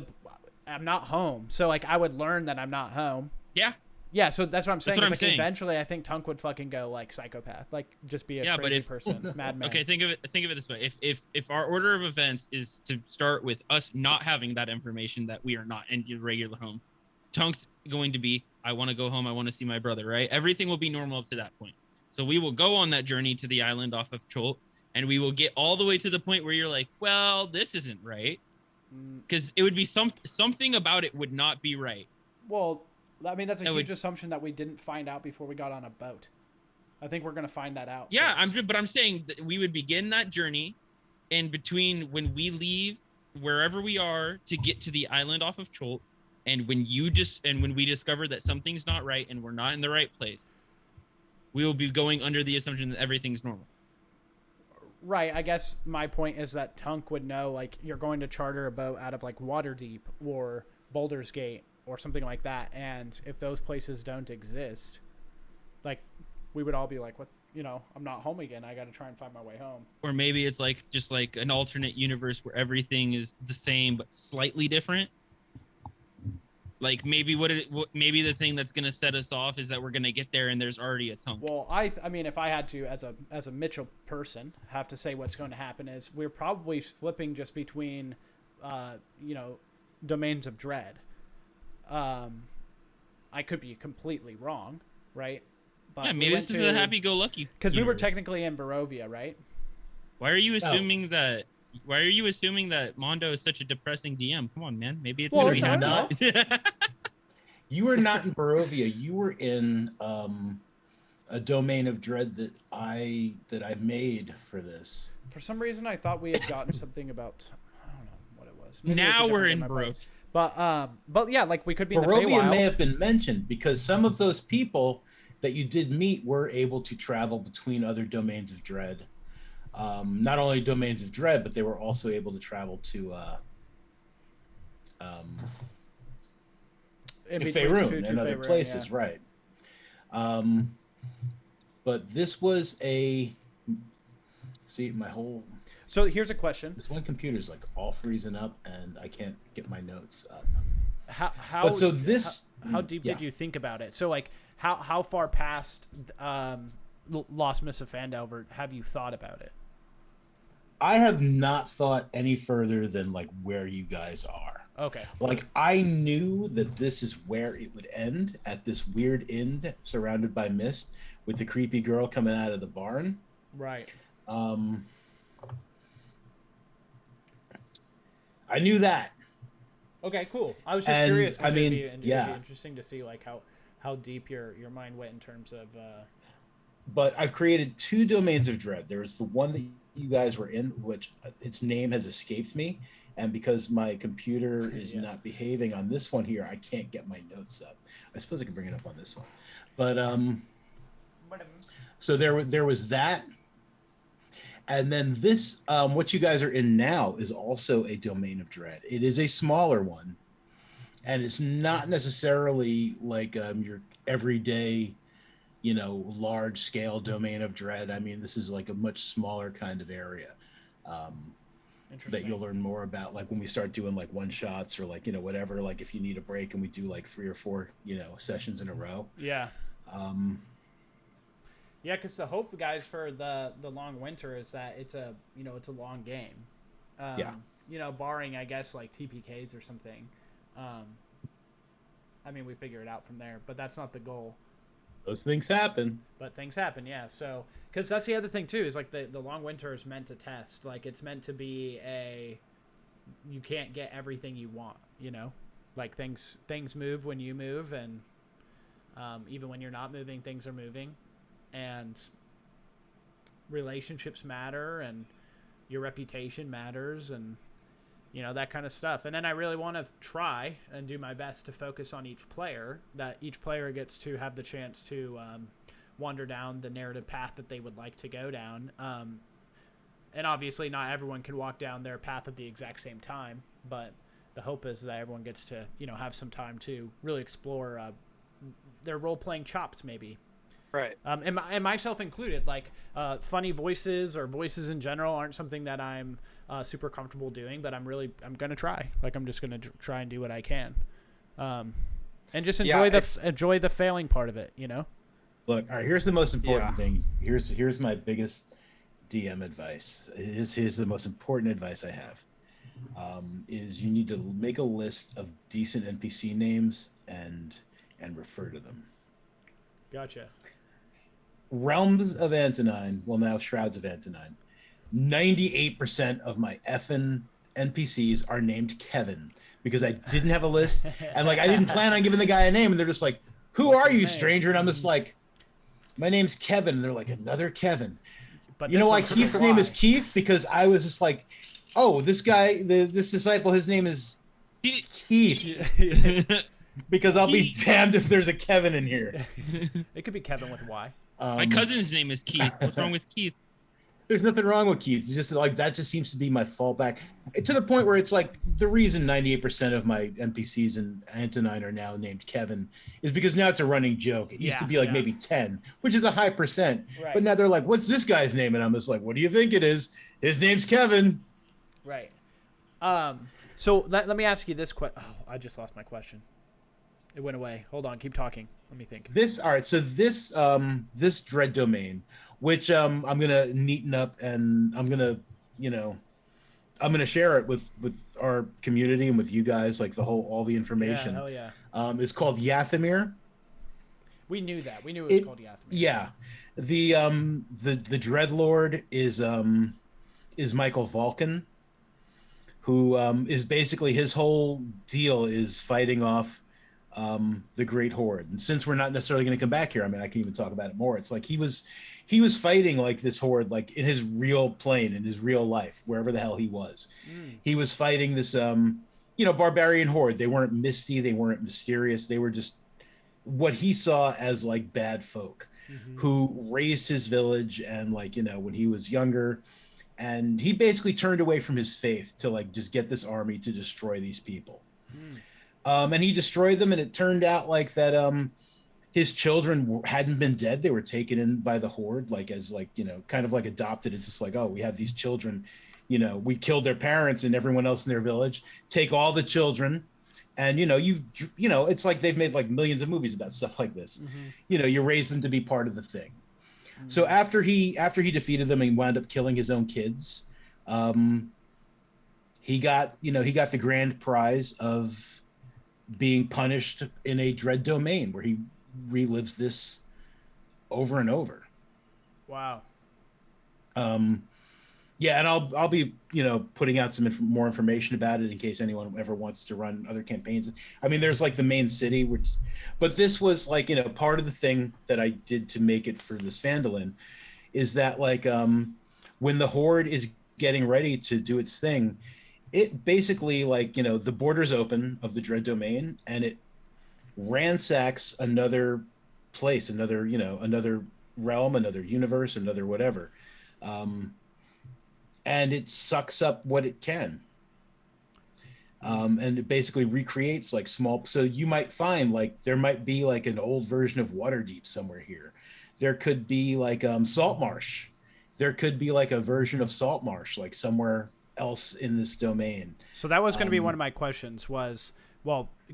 I'm not home, so like I would learn that I'm not home. Yeah, Yeah, so that's what I'm saying. what is, I'm like, saying. Eventually, I think Tunk would fucking go like psychopath, like just be a Yeah, but crazy if- person, madman. Okay, think of it this way. If our order of events is to start with us not having that information that we are not in your regular home, Tunk's going to be, I want to go home, I want to see my brother, right? Everything will be normal up to that point. So we will go on that journey to the island off of Cholt, and we will get all the way to the point where you're like, well, this isn't right. Because it would be something about it would not be right. Well, I mean, that's a huge assumption that we didn't find out before we got on a boat. I think we're going to find that out. Yeah, I'm saying that we would begin that journey in between when we leave wherever we are to get to the island off of Cholt, and when we discover that something's not right and we're not in the right place, we will be going under the assumption that everything's normal. Right. I guess my point is that Tunk would know, like, you're going to charter a boat out of like Waterdeep or Baldur's Gate or something like that, and if those places don't exist, like, we would all be like, what, you know, I'm not home again, I got to try and find my way home. Or maybe it's like just like an alternate universe where everything is the same but slightly different. Like maybe maybe the thing that's going to set us off is that we're going to get there and there's already a Tunk. Well, I mean, if I had to, as a Mitchell person, have to say what's going to happen is we're probably flipping just between, you know, domains of dread. I could be completely wrong, right? But yeah, maybe this is a happy-go-lucky. Because we were technically in Barovia, right? Why are you assuming that? Why are you assuming that Mondo is such a depressing DM? Come on, man. Maybe it's gonna be happy. You were not in Barovia. You were in a domain of dread that I made for this. For some reason, I thought we had gotten something about, I don't know what it was. Maybe now we're in Barovia. But yeah, like we could be in the Barovia Feywild. may have been mentioned because some of those people that you did meet were able to travel between other domains of dread. Not only domains of dread, but they were also able to travel to Faerun and other places, yeah. Right? But this was my whole. So here's a question. This one computer's like all freezing up, and I can't get my notes up. How deep did you think about it? So like, how far past Lost Mists of Phandelver have you thought about it? I have not thought any further than like where you guys are. Okay. Like I knew that this is where it would end, at this weird inn surrounded by mist with the creepy girl coming out of the barn. Right. I knew that. Okay, cool. I was just curious. I mean, it'd be interesting to see like how deep your mind went in terms of. But I've created 2 domains of dread. There was the one that you guys were in, which its name has escaped me, and because my computer is not behaving on this one here, I can't get my notes up. I suppose I could bring it up on this one, but so there was that, and then this what you guys are in now is also a domain of dread. It is a smaller one, and it's not necessarily like your everyday, you know, large scale domain of dread. I mean, this is like a much smaller kind of area that you'll learn more about, like when we start doing like one shots or like, you know, whatever, like if you need a break and we do like 3 or 4, you know, sessions in a row. Yeah. Yeah, because the hope, guys, for the long winter is that it's a long game. Yeah. You know, barring, I guess, like TPKs or something. I mean, we figure it out from there, but that's not the goal. Those things happen. But things happen, yeah. So, because that's the other thing, too, is like the long winter is meant to test. Like, it's meant to be you can't get everything you want, you know? Like, things move when you move, and even when you're not moving, things are moving. And relationships matter, and your reputation matters, and, you know, that kind of stuff. And then I really want to try and do my best to focus on each player, that each player gets to have the chance to wander down the narrative path that they would like to go down. And obviously not everyone can walk down their path at the exact same time, but the hope is that everyone gets to, you know, have some time to really explore their role-playing chops, maybe. Right. And myself included, like funny voices or voices in general aren't something that I'm super comfortable doing, but I'm going to try. Like, I'm just going to try and do what I can. And just enjoy the failing part of it, you know? Look, all right, here's the most important thing. Here's my biggest DM advice. Here's the most important advice I have. Is you need to make a list of decent NPC names and refer to them. Gotcha. Realms of Antonine, well now Shrouds of Antonine, 98% of my effing NPCs are named Kevin because I didn't have a list and like I didn't plan on giving the guy a name, and they're just like, "Who What's are his you, name?" stranger?" And I'm just like, "My name's Kevin." And they're like, "Another Kevin." But You this know why one's Keith's with name Y. is Keith? Because I was just like, "Oh, this guy, this disciple, his name is Keith." Because I'll be damned if there's a Kevin in here. It could be Kevin with a Y. My cousin's name is Keith. What's wrong with Keith? There's nothing wrong with Keith. It's just like that just seems to be my fallback, to the point where it's like the reason 98% of my NPCs in Antonine are now named Kevin is because now it's a running joke. It used to be like maybe 10, which is a high percent. Right. But now they're like, "What's this guy's name?" And I'm just like, "What do you think it is? His name's Kevin." Right. So let me ask you this question. Oh, I just lost my question. It went away. Hold on. Keep talking. Let me think. All right. So this dread domain, which I'm gonna neaten up, and I'm gonna share it with our community and with you guys, like all the information. Yeah, hell yeah. Is called Yathamir. We knew that. We knew it was called Yathamir. Yeah. The Dreadlord is Michael Vulcan, who is basically, his whole deal is fighting off the Great Horde. And since we're not necessarily going to come back here, I mean, I can even talk about it more. It's like he was fighting like this horde, like in his real plane, in his real life, wherever the hell he was. He was fighting this barbarian horde. They weren't misty, they weren't mysterious, they were just what he saw as like bad folk who raised his village, and when he was younger, and he basically turned away from his faith to like just get this army to destroy these people. And he destroyed them, and it turned out like that his children hadn't been dead. They were taken in by the horde, like as kind of like adopted. It's just like, oh, we have these children, we killed their parents and everyone else in their village, take all the children. And it's like they've made like millions of movies about stuff like this. You raise them to be part of the thing. So after he defeated them and wound up killing his own kids, he got the grand prize of being punished in a dread domain where he relives this over and over. Wow. Yeah, and I'll be putting out some more information about it in case anyone ever wants to run other campaigns. I mean, there's like the main city, but this was like part of the thing that I did to make it for this Phandelin is that when the horde is getting ready to do its thing, it basically the borders open of the dread domain, and it ransacks another place, another realm, another universe, another whatever. And it sucks up what it can. And it basically recreates like small. So you might find there might be like an old version of Waterdeep somewhere here. There could be like Saltmarsh. There could be like a version of Saltmarsh like somewhere else in this domain. So that was going to be one of my questions. Was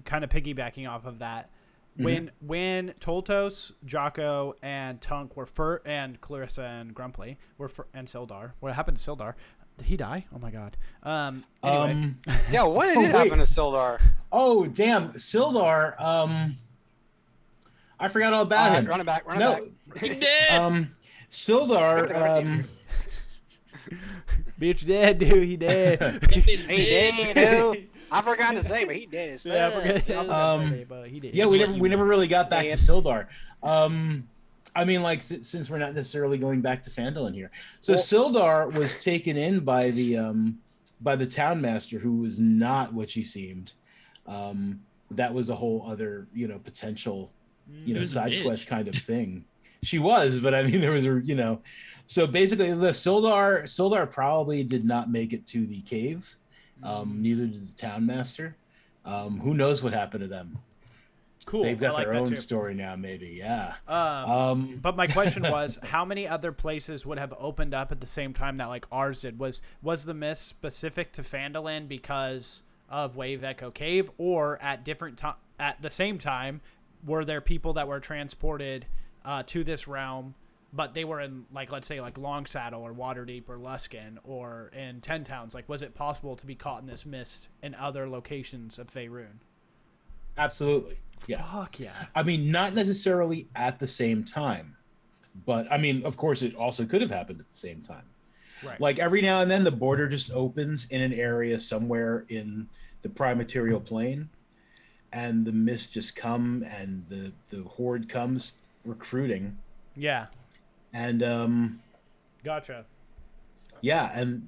kind of piggybacking off of that. When Toltos, Jaakko, and Tunk were and Clarissa and Grumpy and Sildar. What happened to Sildar? Did he die? Oh my god. Anyway. Yeah, what did happen to Sildar? Oh damn, Sildar. I forgot all about him. Run it back. He did. Sildar. Bitch dead, dude. He dead. He did, dude. I forgot to say, but he did his Yeah, I forgot to say, but he did. Yeah, we never really got back to Sildar. I mean, since we're not necessarily going back to Phandelin here, so Sildar was taken in by the town master, who was not what she seemed. That was a whole other potential side quest kind of thing. She was, but I mean there was a So basically, the Sildar probably did not make it to the cave. Neither did the town master. Who knows what happened to them? Cool. They've got their own too. story now, maybe. Yeah. But my question was, how many other places would have opened up at the same time that ours did? Was the mist specific to Phandelin because of Wave Echo Cave, or at the same time, were there people that were transported to this realm? But they were in, let's say, Longsaddle or Waterdeep or Luskan or in 10 Towns. Was it possible to be caught in this mist in other locations of Faerun? Absolutely. Yeah. Fuck yeah. I mean, not necessarily at the same time. But I mean, of course, it also could have happened at the same time. Right. Like every now and then, the border just opens in an area somewhere in the prime material plane, and the mist just come, and the horde comes recruiting, Yeah. and Gotcha. yeah, and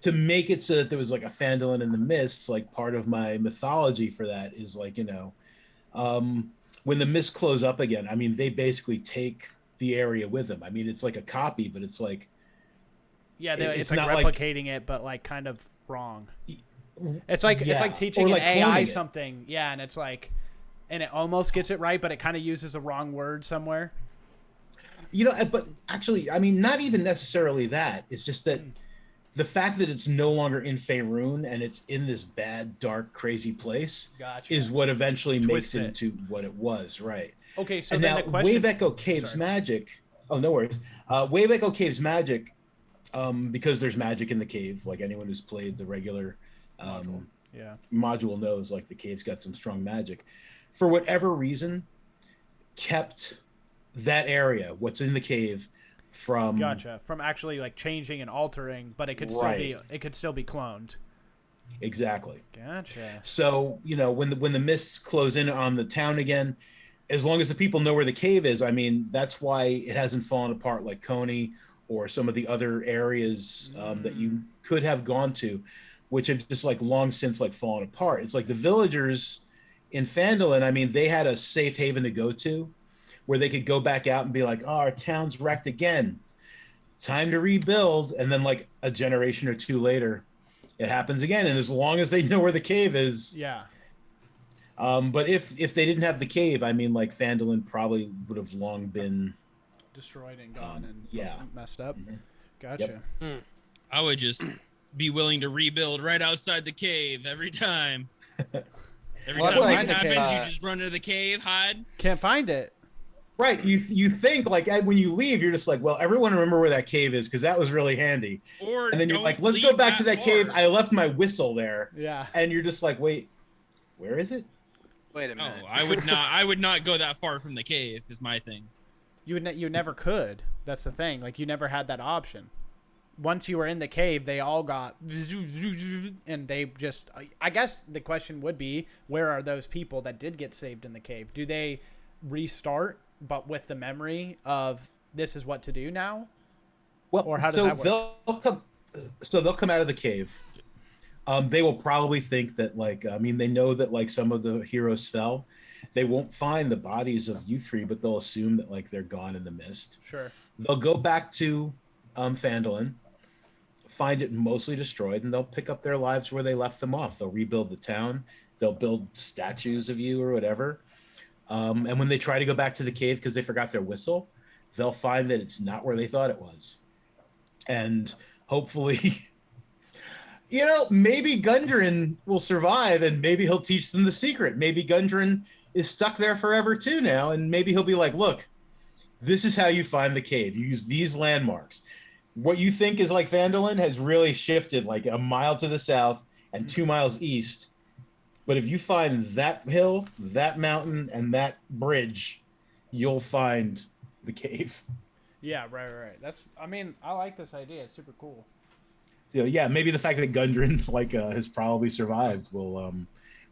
to make it so that there was like a Phandelin in the mists, like part of my mythology for that is like, when the mists close up again, I mean, they basically take the area with them. I mean, it's like a copy, but it's like, Yeah, it's like not replicating it, but like kind of wrong. It's like Yeah, teaching or an like AI cloning it. something. Yeah, and it's like, and it almost gets it right, but it kind of uses a wrong word somewhere. but actually, I mean, not even necessarily that. It's just that the fact that it's no longer in Faerun and it's in this bad, dark, crazy place Gotcha. is what eventually Twists makes it it. into what it was, right? Okay, so And then now, the question. Wave Echo Caves Sorry. magic. Oh, no worries. Wave Echo Caves magic, because there's magic in the cave. Like anyone who's played the regular Yeah. module knows, like the cave's got some strong magic. For whatever reason, kept that area, what's in the cave, from Gotcha. From actually like changing and altering, but it could still be cloned. exactly. Gotcha. So when the mists close in on the town again, as long as the people know where the cave is, I mean, that's why it hasn't fallen apart like Coney or some of the other areas that you could have gone to, which have just like long since like fallen apart. It's like the villagers in Phandelin, I mean, they had a safe haven to go to where they could go back out and be like, oh, our town's wrecked again. Time to rebuild. And then like a generation or two later, it happens again. And as long as they know where the cave is. Yeah. But if they didn't have the cave, I mean, like Phandelin probably would have long been Destroyed and gone and yeah. messed up. Mhm. Gotcha. I would just be willing to rebuild right outside the cave every time. Every Well, time that's something like- happens, uh, you just run to the cave, hide. Can't find it. Right. You think like when you leave, you're just like, well, everyone remember where that cave is because that was really handy. Or And then you're don't like, let's go leave back to that cave. far. I left my whistle there. Yeah. And you're just like, wait, where is it? Wait a No, minute. I would not. I would not go that far from the cave. Is my thing. You never could. That's the thing. Like you never had that option. Once you were in the cave, they all got and they just. I guess the question would be, where are those people that did get saved in the cave? Do they restart, but with the memory of this is what to do now? Well, Or how does that work? They'll come out of the cave. They will probably think that like, I mean, they know that like some of the heroes fell. They won't find the bodies of you three, but they'll assume that like they're gone in the mist. Sure. They'll go back to Phandelin, find it mostly destroyed, and they'll pick up their lives where they left them off. They'll rebuild the town. They'll build statues of you or whatever. And when they try to go back to the cave because they forgot their whistle, they'll find that it's not where they thought it was. And hopefully, maybe Gundren will survive and maybe he'll teach them the secret. Maybe Gundren is stuck there forever too now. And maybe he'll be like, look, this is how you find the cave. You use these landmarks. What you think is like Phandelin has really shifted like a mile to the south and 2 miles east. But if you find that hill, that mountain, and that bridge, you'll find the cave. Yeah. Right. I mean, I like this idea. It's super cool. So yeah, maybe the fact that Gundren's like has probably survived will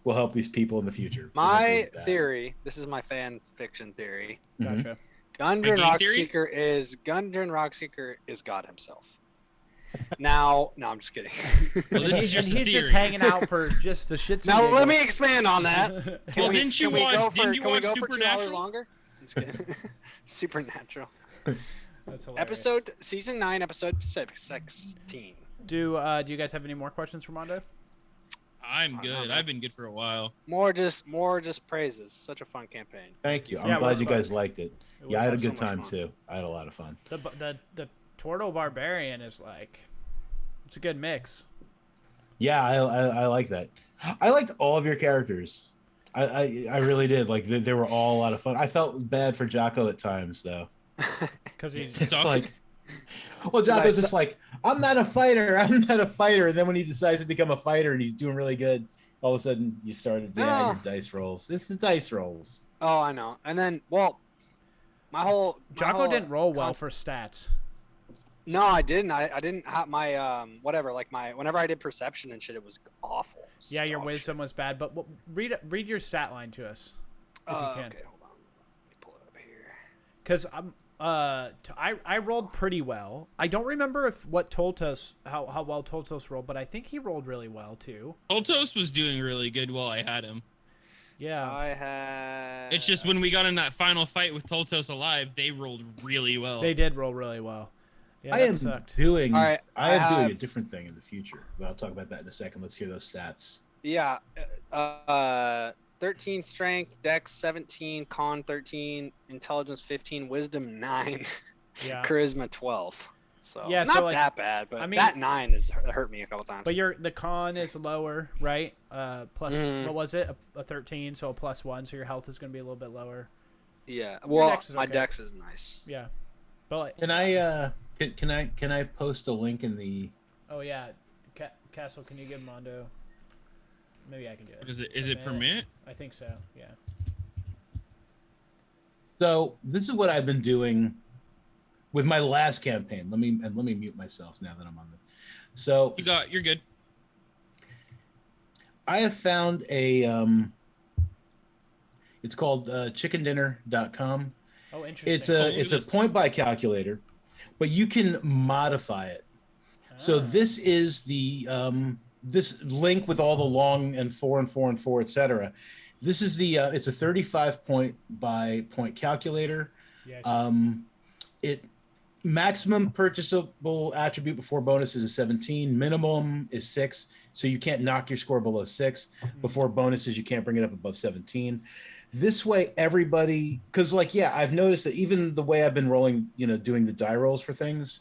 help these people in the future. My theory, this is my fan fiction theory. Mhm. Gotcha. Gundren game theory? Rockseeker is God himself. Now, no, I'm just kidding. Well, this is just a he's just theory. hanging out for just the shits. Now and let me giggles. expand on that. Well, didn't you watch Can we go for 2 hours Supernatural? longer? Just kidding. Supernatural. That's hilarious. Season 9, episode 16. Do you guys have any more questions for Mondo? I'm good. I've been good for a while. More just praises. Such a fun campaign. Thank you. I'm Yeah, it glad was you fun. guys liked it. It Yeah, I had a was so good much time fun. too. I had a lot of fun. The Tortle Barbarian is like, it's a good mix. Yeah, I like that. I liked all of your characters. I really did. Like they were all a lot of fun. I felt bad for Jaakko at times though. Because he's It's Sucked. like, well, Jocko's just like, I'm not a fighter. And then when he decides to become a fighter and he's doing really good, all of a sudden you started, your dice rolls. It's the dice rolls. Oh, I know. And then, well, my whole Jaakko didn't roll well concept- for stats. No, I didn't. I didn't have my whatever. Like whenever I did perception and shit, it was awful. It was Yeah, your dog wisdom was bad, but read your stat line to us if you can. Okay, hold on. Let me pull it up here. Because I rolled pretty well. I don't remember what Toltos how well Toltos rolled, but I think he rolled really well too. Toltos was doing really good while I had him. Yeah. I had. It's just when we got in that final fight with Toltos alive, they rolled really well. They did roll really well. Yeah, I that am sucked. doing. All right, I am doing a have- different thing in the future. But I'll talk about that in a second. Let's hear those stats. Yeah. 13 strength, dex 17, con 13, intelligence 15, wisdom 9, Yeah. charisma 12. So Yeah, not so, like, that bad, but I mean- that 9 has hurt me a couple times. But the con is lower, right? Plus Mhm. what was it? A 13, so a +1, so your health is going to be a little bit lower. Yeah. Well, dex is my okay. dex is nice. Yeah. But like, Can I can I post a link in the? oh yeah, Castle, can you give Mondo? Maybe I can do it. What is it? Is it per minute? I think so. Yeah. So this is what I've been doing with my last campaign. Let me mute myself now that I'm on this. So You're good. I have found a it's called chickendinner.com. Oh, interesting. It's a point buy calculator, but you can modify it. So Ah. this is the this link with all the long and 4 and 4 and 4, etc. This is the it's a 35 point by point calculator. Yeah, I see. It maximum purchasable attribute before bonuses is 17, minimum is 6, so you can't knock your score below 6. Before bonuses you can't bring it up above 17. This way everybody, because like yeah, I've noticed that even the way I've been rolling, doing the die rolls for things,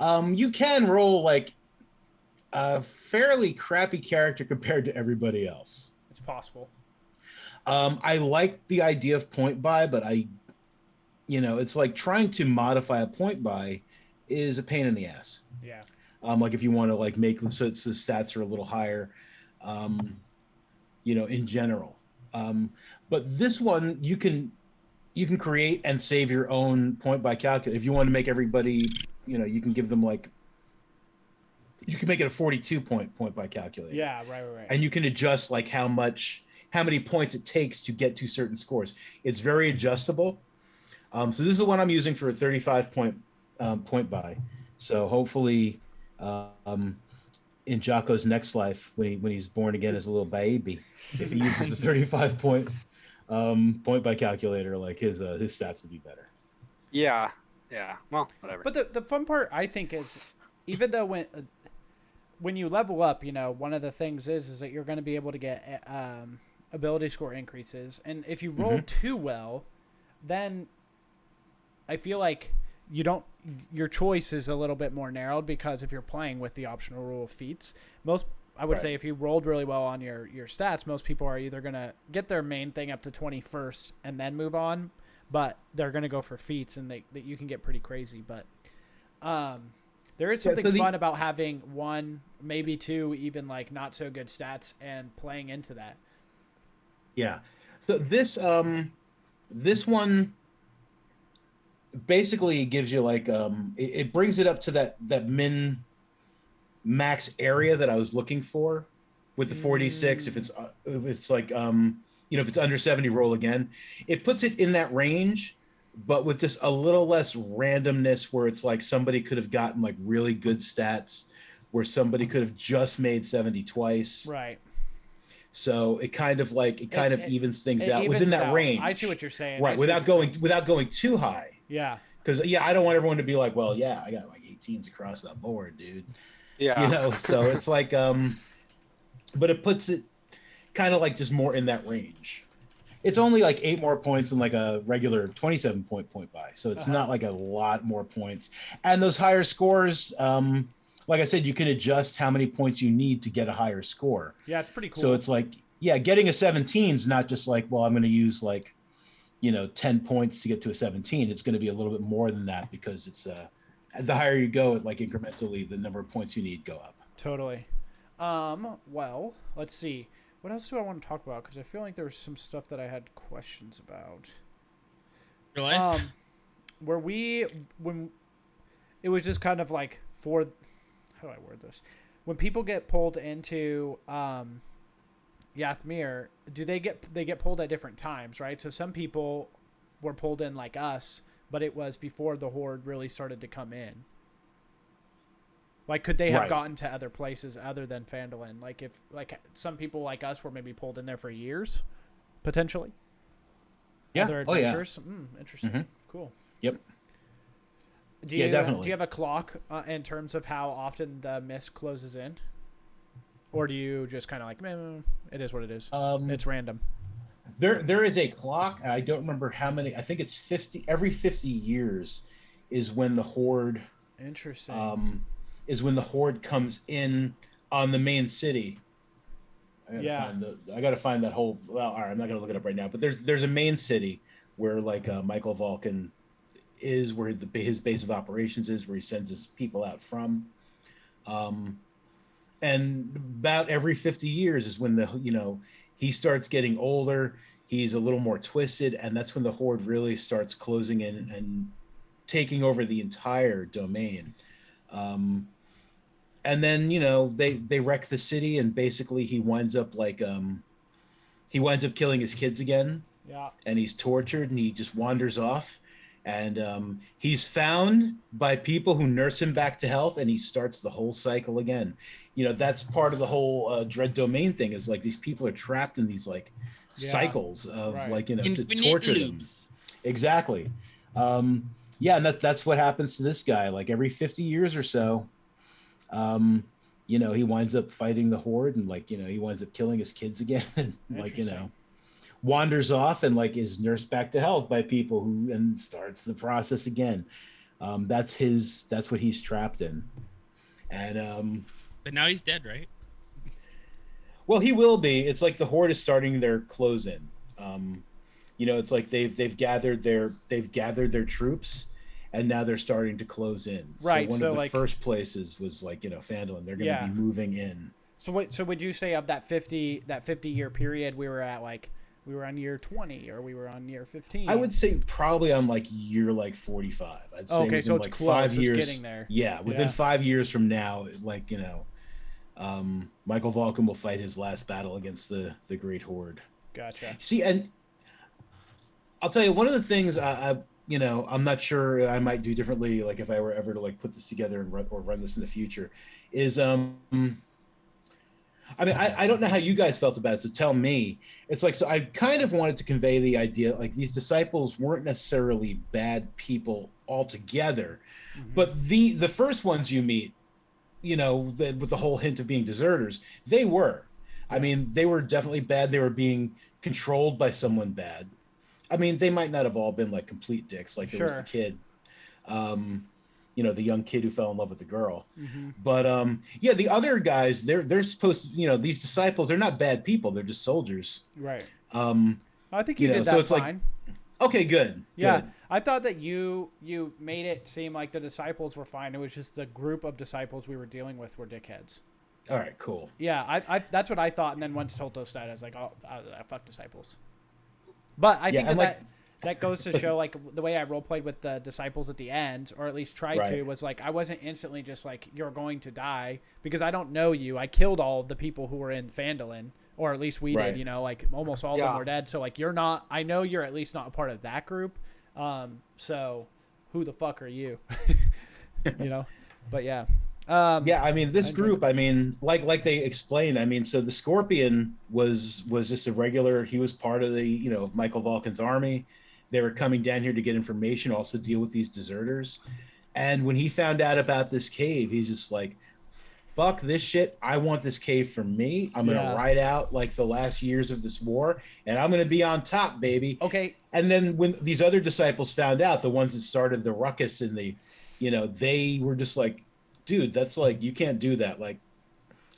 you can roll like a fairly crappy character compared to everybody else. It's possible. I like the idea of point buy, but it's like trying to modify a point buy is a pain in the ass. Yeah. Like if you want to like make so the stats are a little higher, in general. But this one you can create and save your own point buy calculator. If you want to make everybody, you can give them like, you can make it a 42 point buy calculator. Yeah. Right. And you can adjust like how many points it takes to get to certain scores. It's very adjustable. So this is the one I'm using for a 35 point buy. So hopefully, in Jaakko's next life, when he's born again as a little baby, if he uses the 35 point buy calculator, like his stats would be better. Yeah. Yeah. Well, whatever. But the fun part I think is, even though when you level up, one of the things is that you're going to be able to get ability score increases, and if you roll too well, then I feel like your choice is a little bit more narrowed, because if you're playing with the optional rule of feats, I would say if you rolled really well on your stats, most people are either going to get their main thing up to 21st and then move on, but they're going to go for feats, and that you can get pretty crazy. But there is something fun about having one, maybe two, even like not so good stats and playing into that. Yeah. So this one basically gives you like it brings it up to that min max area that I was looking for with the 46. If it's like if it's under 70, roll again. It puts it in that range, but with just a little less randomness, where it's like somebody could have gotten like really good stats, where somebody could have just made 70 twice. Right. So it kind of evens things out evens within that out. range. I see what you're saying. Right, without going too high. Yeah. Because I don't want everyone to be like, well, yeah, I got like 18s across the board, dude. Yeah. So it's like, but it puts it kind of like just more in that range. It's only like 8 more points than like a regular 27 point buy. So it's not like a lot more points. And those higher scores, like I said, you can adjust how many points you need to get a higher score. Yeah, it's pretty cool. So it's like, yeah, getting a 17 is not just like, well, I'm going to use like, 10 points to get to a 17. It's going to be a little bit more than that, because it's the higher you go, like incrementally, the number of points you need go up. Totally. Well, let's see. What else do I want to talk about? Because I feel like there was some stuff that I had questions about. Your life? when it was just kind of like for, how do I word this? When people get pulled into Yathmir, they get pulled at different times, right? So some people were pulled in like us, but it was before the Horde really started to come in. Like, could they have gotten to other places other than Phandelver? Like, if some people like us were maybe pulled in there for years, potentially. Yeah. Other adventures. Interesting. Mm-hmm. Cool. Yep. Do Definitely. you have a clock in terms of how often the mist closes in, or do you just kind of like, it is what it is? It's random. There is a clock. I don't remember how many. I think it's 50. Every 50 years is when the Horde. Interesting. Is when the Horde comes in on the main city. I gotta find that whole. Well, all right, I'm not gonna look it up right now. But there's a main city where like Michael Vulcan is, where his base of operations is, where he sends his people out from. And about every 50 years is when he starts getting older. He's a little more twisted, and that's when the Horde really starts closing in and taking over the entire domain. And then they wreck the city, and basically he winds up killing his kids again. Yeah. And he's tortured, and he just wanders off, and he's found by people who nurse him back to health, and he starts the whole cycle again. That's part of the whole Dread Domain thing, is like these people are trapped in these cycles of to torture them. Exactly. And that's what happens to this guy. Like every 50 years or so, he winds up fighting the Horde, and he winds up killing his kids again, and wanders off and is nursed back to health by people and starts the process again. That's what he's trapped in. And but now he's dead, right? well, he will be. It's like the Horde is starting their close in. It's like they've gathered their troops, and now they're starting to close in. Right. So one of the first places was Phandelver. They're going to be moving in. So would you say of that 50 year period we were at we were on year 20 or we were on year 15? I would say probably on year 45. I'd say okay, so it's close. 5 years. It's getting there. Yeah, within 5 years from now, Michael Vulcan will fight his last battle against the Great Horde. Gotcha. See, and I'll tell you one of the things I'm not sure I might do differently, if I were ever to put this together and run this in the future, is I don't know how you guys felt about it, so tell me. It's so I kind of wanted to convey the idea these disciples weren't necessarily bad people altogether, but the first ones you meet, with the whole hint of being deserters, they were. I mean, they were definitely bad. They were being controlled by someone bad. I mean, they might not have all been complete dicks. There was the kid, the young kid who fell in love with the girl. But the other guys, they're supposed to, these disciples, they're not bad people. They're just soldiers. Right. I think you did that fine. Okay, good. Yeah, good. I thought that you made it seem like the disciples were fine. It was just the group of disciples we were dealing with were dickheads. All right, cool. Yeah, I that's what I thought. And then once Tortle died, I was like, oh, I fuck disciples. But I think that goes to show the way I role played with the disciples at the end, or at least tried to, was I wasn't instantly just you're going to die, because I don't know you. I killed all of the people who were in Phandelver, or at least we did. Almost all of them were dead. So you're not. I know you're at least not a part of that group. So who the fuck are you? But yeah. I mean, this group, I mean, like they explained, I mean, so the Scorpion was just a regular, he was part of the, Michael Vulcan's army. They were coming down here to get information, also deal with these deserters. And when he found out about this cave, he's just like, fuck this shit. I want this cave for me. I'm going to ride out the last years of this war, and I'm going to be on top, baby. Okay. And then when these other disciples found out, the ones that started the ruckus and they were just like, dude, that's you can't do that.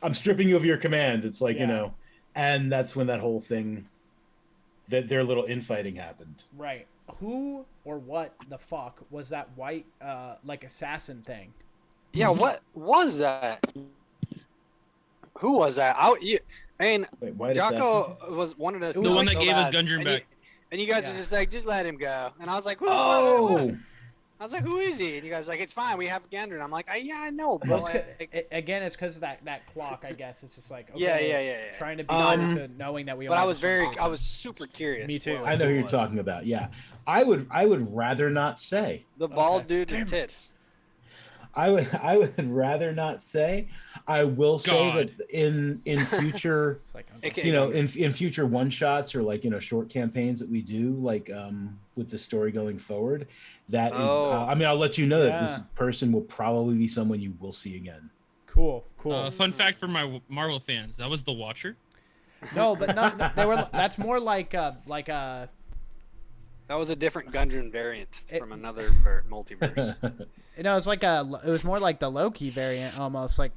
I'm stripping you of your command. It's and that's when that whole thing, their little infighting happened. Right. Who or what the fuck was that white, assassin thing? Yeah, what was that? Who was that? Jaakko was one of those. The one that gave us Gundren back. And you guys are just just let him go. And I was like, oh. I was like, who is he? And you guys like, it's fine. We have Gander. And I'm like, yeah, I know. But Well, again, it's because of that clock. I guess it's just like okay, yeah. trying to be used to knowing that we. But only I have was so much I time. was super curious. Me too. I know who you're talking about. Yeah, I would rather not say. The bald dude Damn with it. tits. I would rather not say. I will say that in future, It's like, Okay. you know, in future one shots or like, you know, short campaigns that we do, like with the story going forward, that is. I mean, I'll let you know that this person will probably be someone you will see again. cool. Fun fact for my Marvel fans: that was the Watcher. No, but not they were. That's more like a. That was a different Gundren variant from another multiverse. You know, it was more like the Loki variant, almost like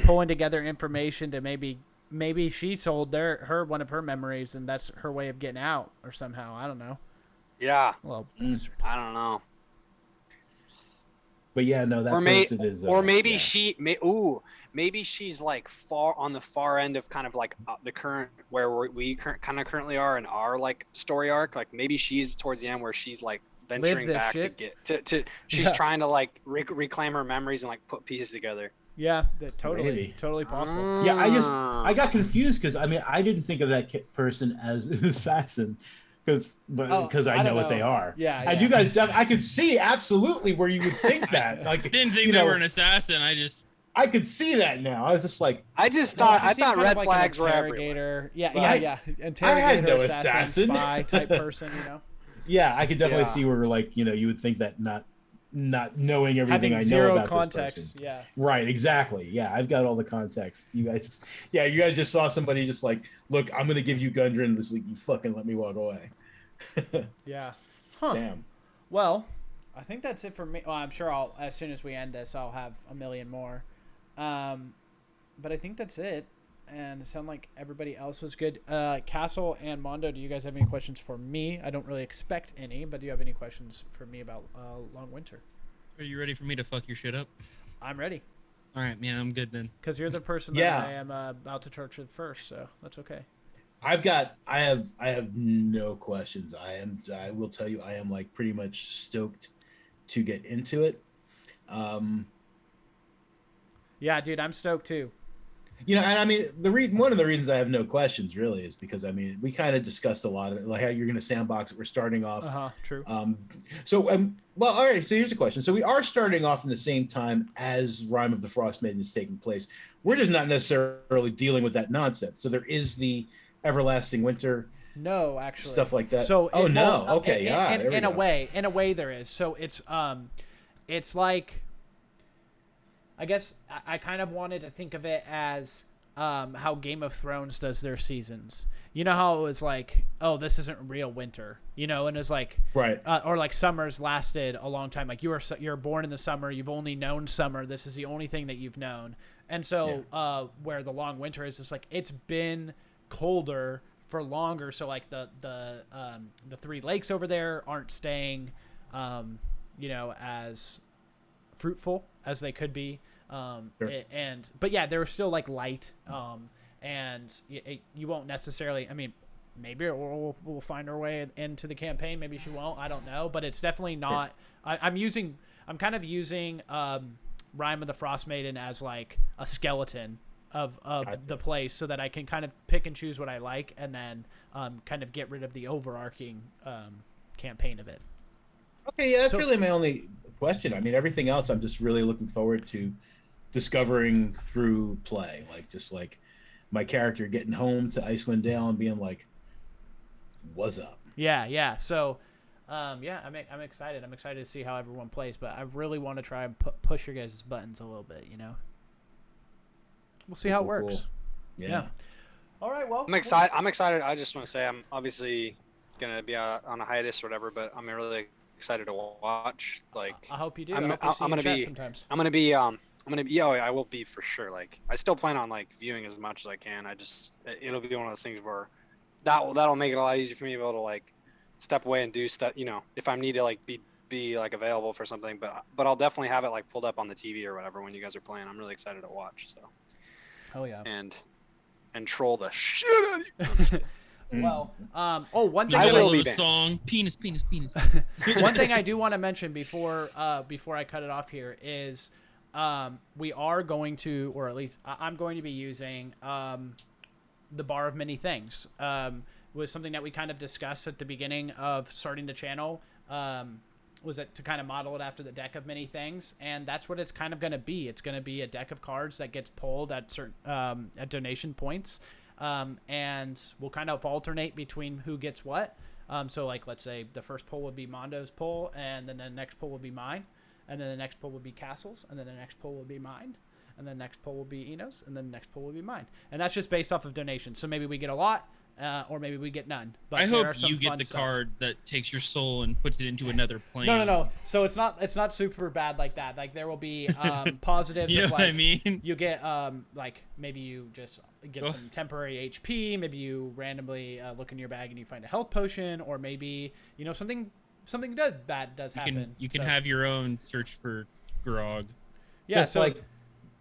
pulling together information to maybe she told one of her memories, and that's her way of getting out, or somehow I don't know. Yeah. Well, I don't know. But yeah, no, that person is. Maybe she's like far on the far end of kind of like the current where we kind of currently are in our like story arc. Like maybe she's towards the end where she's like venturing back shit. to get to she's trying to like reclaim her memories and like put pieces together. Yeah, Maybe. totally possible. Yeah, I got confused because I mean I didn't think of that person as an assassin. Because I know what they are. Yeah. And you guys, I could see absolutely where you would think that. Like, I didn't think they were an assassin. I could see that now. I was just like, I thought red flags were everywhere. Yeah. Interrogator, no assassin, spy type person, you know. Yeah, I could definitely see where like, you know, you would think that not knowing everything Having I know zero about context. this person. Yeah. Right, exactly. Yeah, I've got all the context. You guys just saw somebody just like, look, I'm gonna give you Gundren. This like, you fucking let me walk away. Yeah. Huh. Damn. Well, I think that's it for me. Well, I'm sure as soon as we end this, I'll have a million more. But I think that's it. And it sounded like everybody else was good. Castle and Mondo, do you guys have any questions for me? I don't really expect any, but do you have any questions for me about Long Winter? Are you ready for me to fuck your shit up? I'm ready. All right, man, I'm good then. Because you're the person that I am about to torture first, so that's okay. I have no questions. I will tell you, I am like pretty much stoked to get into it. Yeah, dude, I'm stoked too. You know, and I mean, one of the reasons I have no questions really is because I mean, we kind of discussed a lot of it, like how you're going to sandbox it. We're starting off. True. Well, all right. So here's a question. So we are starting off in the same time as Rime of the Frost Maiden is taking place. We're just not necessarily dealing with that nonsense. So there is the Everlasting Winter. No, actually, stuff like that. So okay, in a way there is. So it's like, I guess I kind of wanted to think of it as how Game of Thrones does their seasons. You know how it was like, oh, this isn't real winter, you know, and it's like, right, or like summers lasted a long time. Like you're born in the summer, you've only known summer. This is the only thing that you've known, and so where the long winter is just like it's been colder for longer. So like the three lakes over there aren't staying, you know, as fruitful as they could be. Sure. But yeah, they're still like light. And you won't necessarily, I mean, maybe we'll find our way into the campaign. Maybe she won't. I don't know. But it's definitely not. Sure. I'm kind of using Rime of the Frost Maiden as like a skeleton of the place so that I can kind of pick and choose what I like and then kind of get rid of the overarching campaign of it. Okay, yeah, that's really my only question. I mean, everything else I'm just really looking forward to discovering through play. Like, just like my character getting home to Icewind Dale and being like, what's up? Yeah. So, I'm excited. I'm excited to see how everyone plays, but I really want to try and push your guys' buttons a little bit, you know? We'll see how it works. Cool. Yeah. All right, well. I'm excited. I just want to say I'm obviously going to be on a hiatus or whatever, but I'm really excited to watch. Like, I hope you do. I'm going to be sometimes. I will be for sure. Like, I still plan on like viewing as much as I can. It'll be one of those things where that'll make it a lot easier for me to be able to like step away and do stuff, you know, if I need to like be like available for something, but I'll definitely have it like pulled up on the TV or whatever when you guys are playing. I'm really excited to watch. So. Hell yeah. And troll the shit out of you. Well, one thing I will the be banned. song penis. one thing I do want to mention before I cut it off here is we are going to, or at least I'm going to be using the Bar of Many Things. Was something that we kind of discussed at the beginning of starting the channel. Was it to kind of model it after the Deck of Many Things, and that's what it's kind of going to be. It's going to be a deck of cards that gets pulled at certain at donation points. And we'll kind of alternate between who gets what. So like, let's say the first pull would be Mondo's pull, and then the next pull would be mine, and then the next pull would be Castle's, and then the next pull would be mine, and then the next pull will be Eno's, and then the next pull will be mine. And that's just based off of donations. So maybe we get a lot, or maybe we get none. But I there hope are some you get fun the stuff. card that takes your soul and puts it into another plane. No. So it's not super bad like that. Like there will be positives. You know of, what like, I mean? You get like maybe you just get some temporary HP. Maybe you randomly look in your bag and you find a health potion, or maybe something bad does happen. You can have your own search for grog. Yeah, It's so like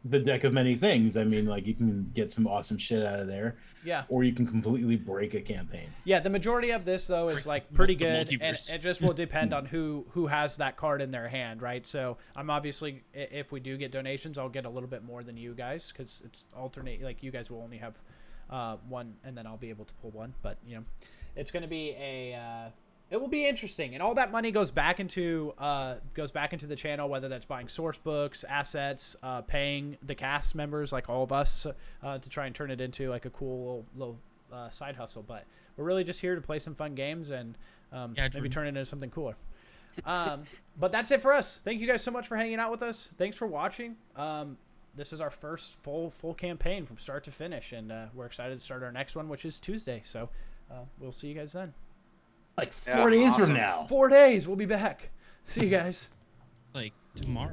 the Deck of Many Things. I mean, like you can get some awesome shit out of there. yeah. Or you can completely break a campaign. Yeah, the majority of this though is like pretty The good, and multiverse. it just will depend on who has that card in their hand, right? So I'm obviously, if we do get donations, I'll get a little bit more than you guys because it's alternate. Like you guys will only have one, and then I'll be able to pull one. But it's going to be it will be interesting, and all that money goes back into the channel, whether that's buying source books, assets, paying the cast members like all of us to try and turn it into like a cool little side hustle. But we're really just here to play some fun games and maybe turn it into something cooler. But that's it for us. Thank you guys so much for hanging out with us. Thanks for watching. This is our first full campaign from start to finish, and we're excited to start our next one, which is Tuesday. So we'll see you guys then. Like 4 days awesome. from now. 4 days, we'll be back. See you guys. Like tomorrow.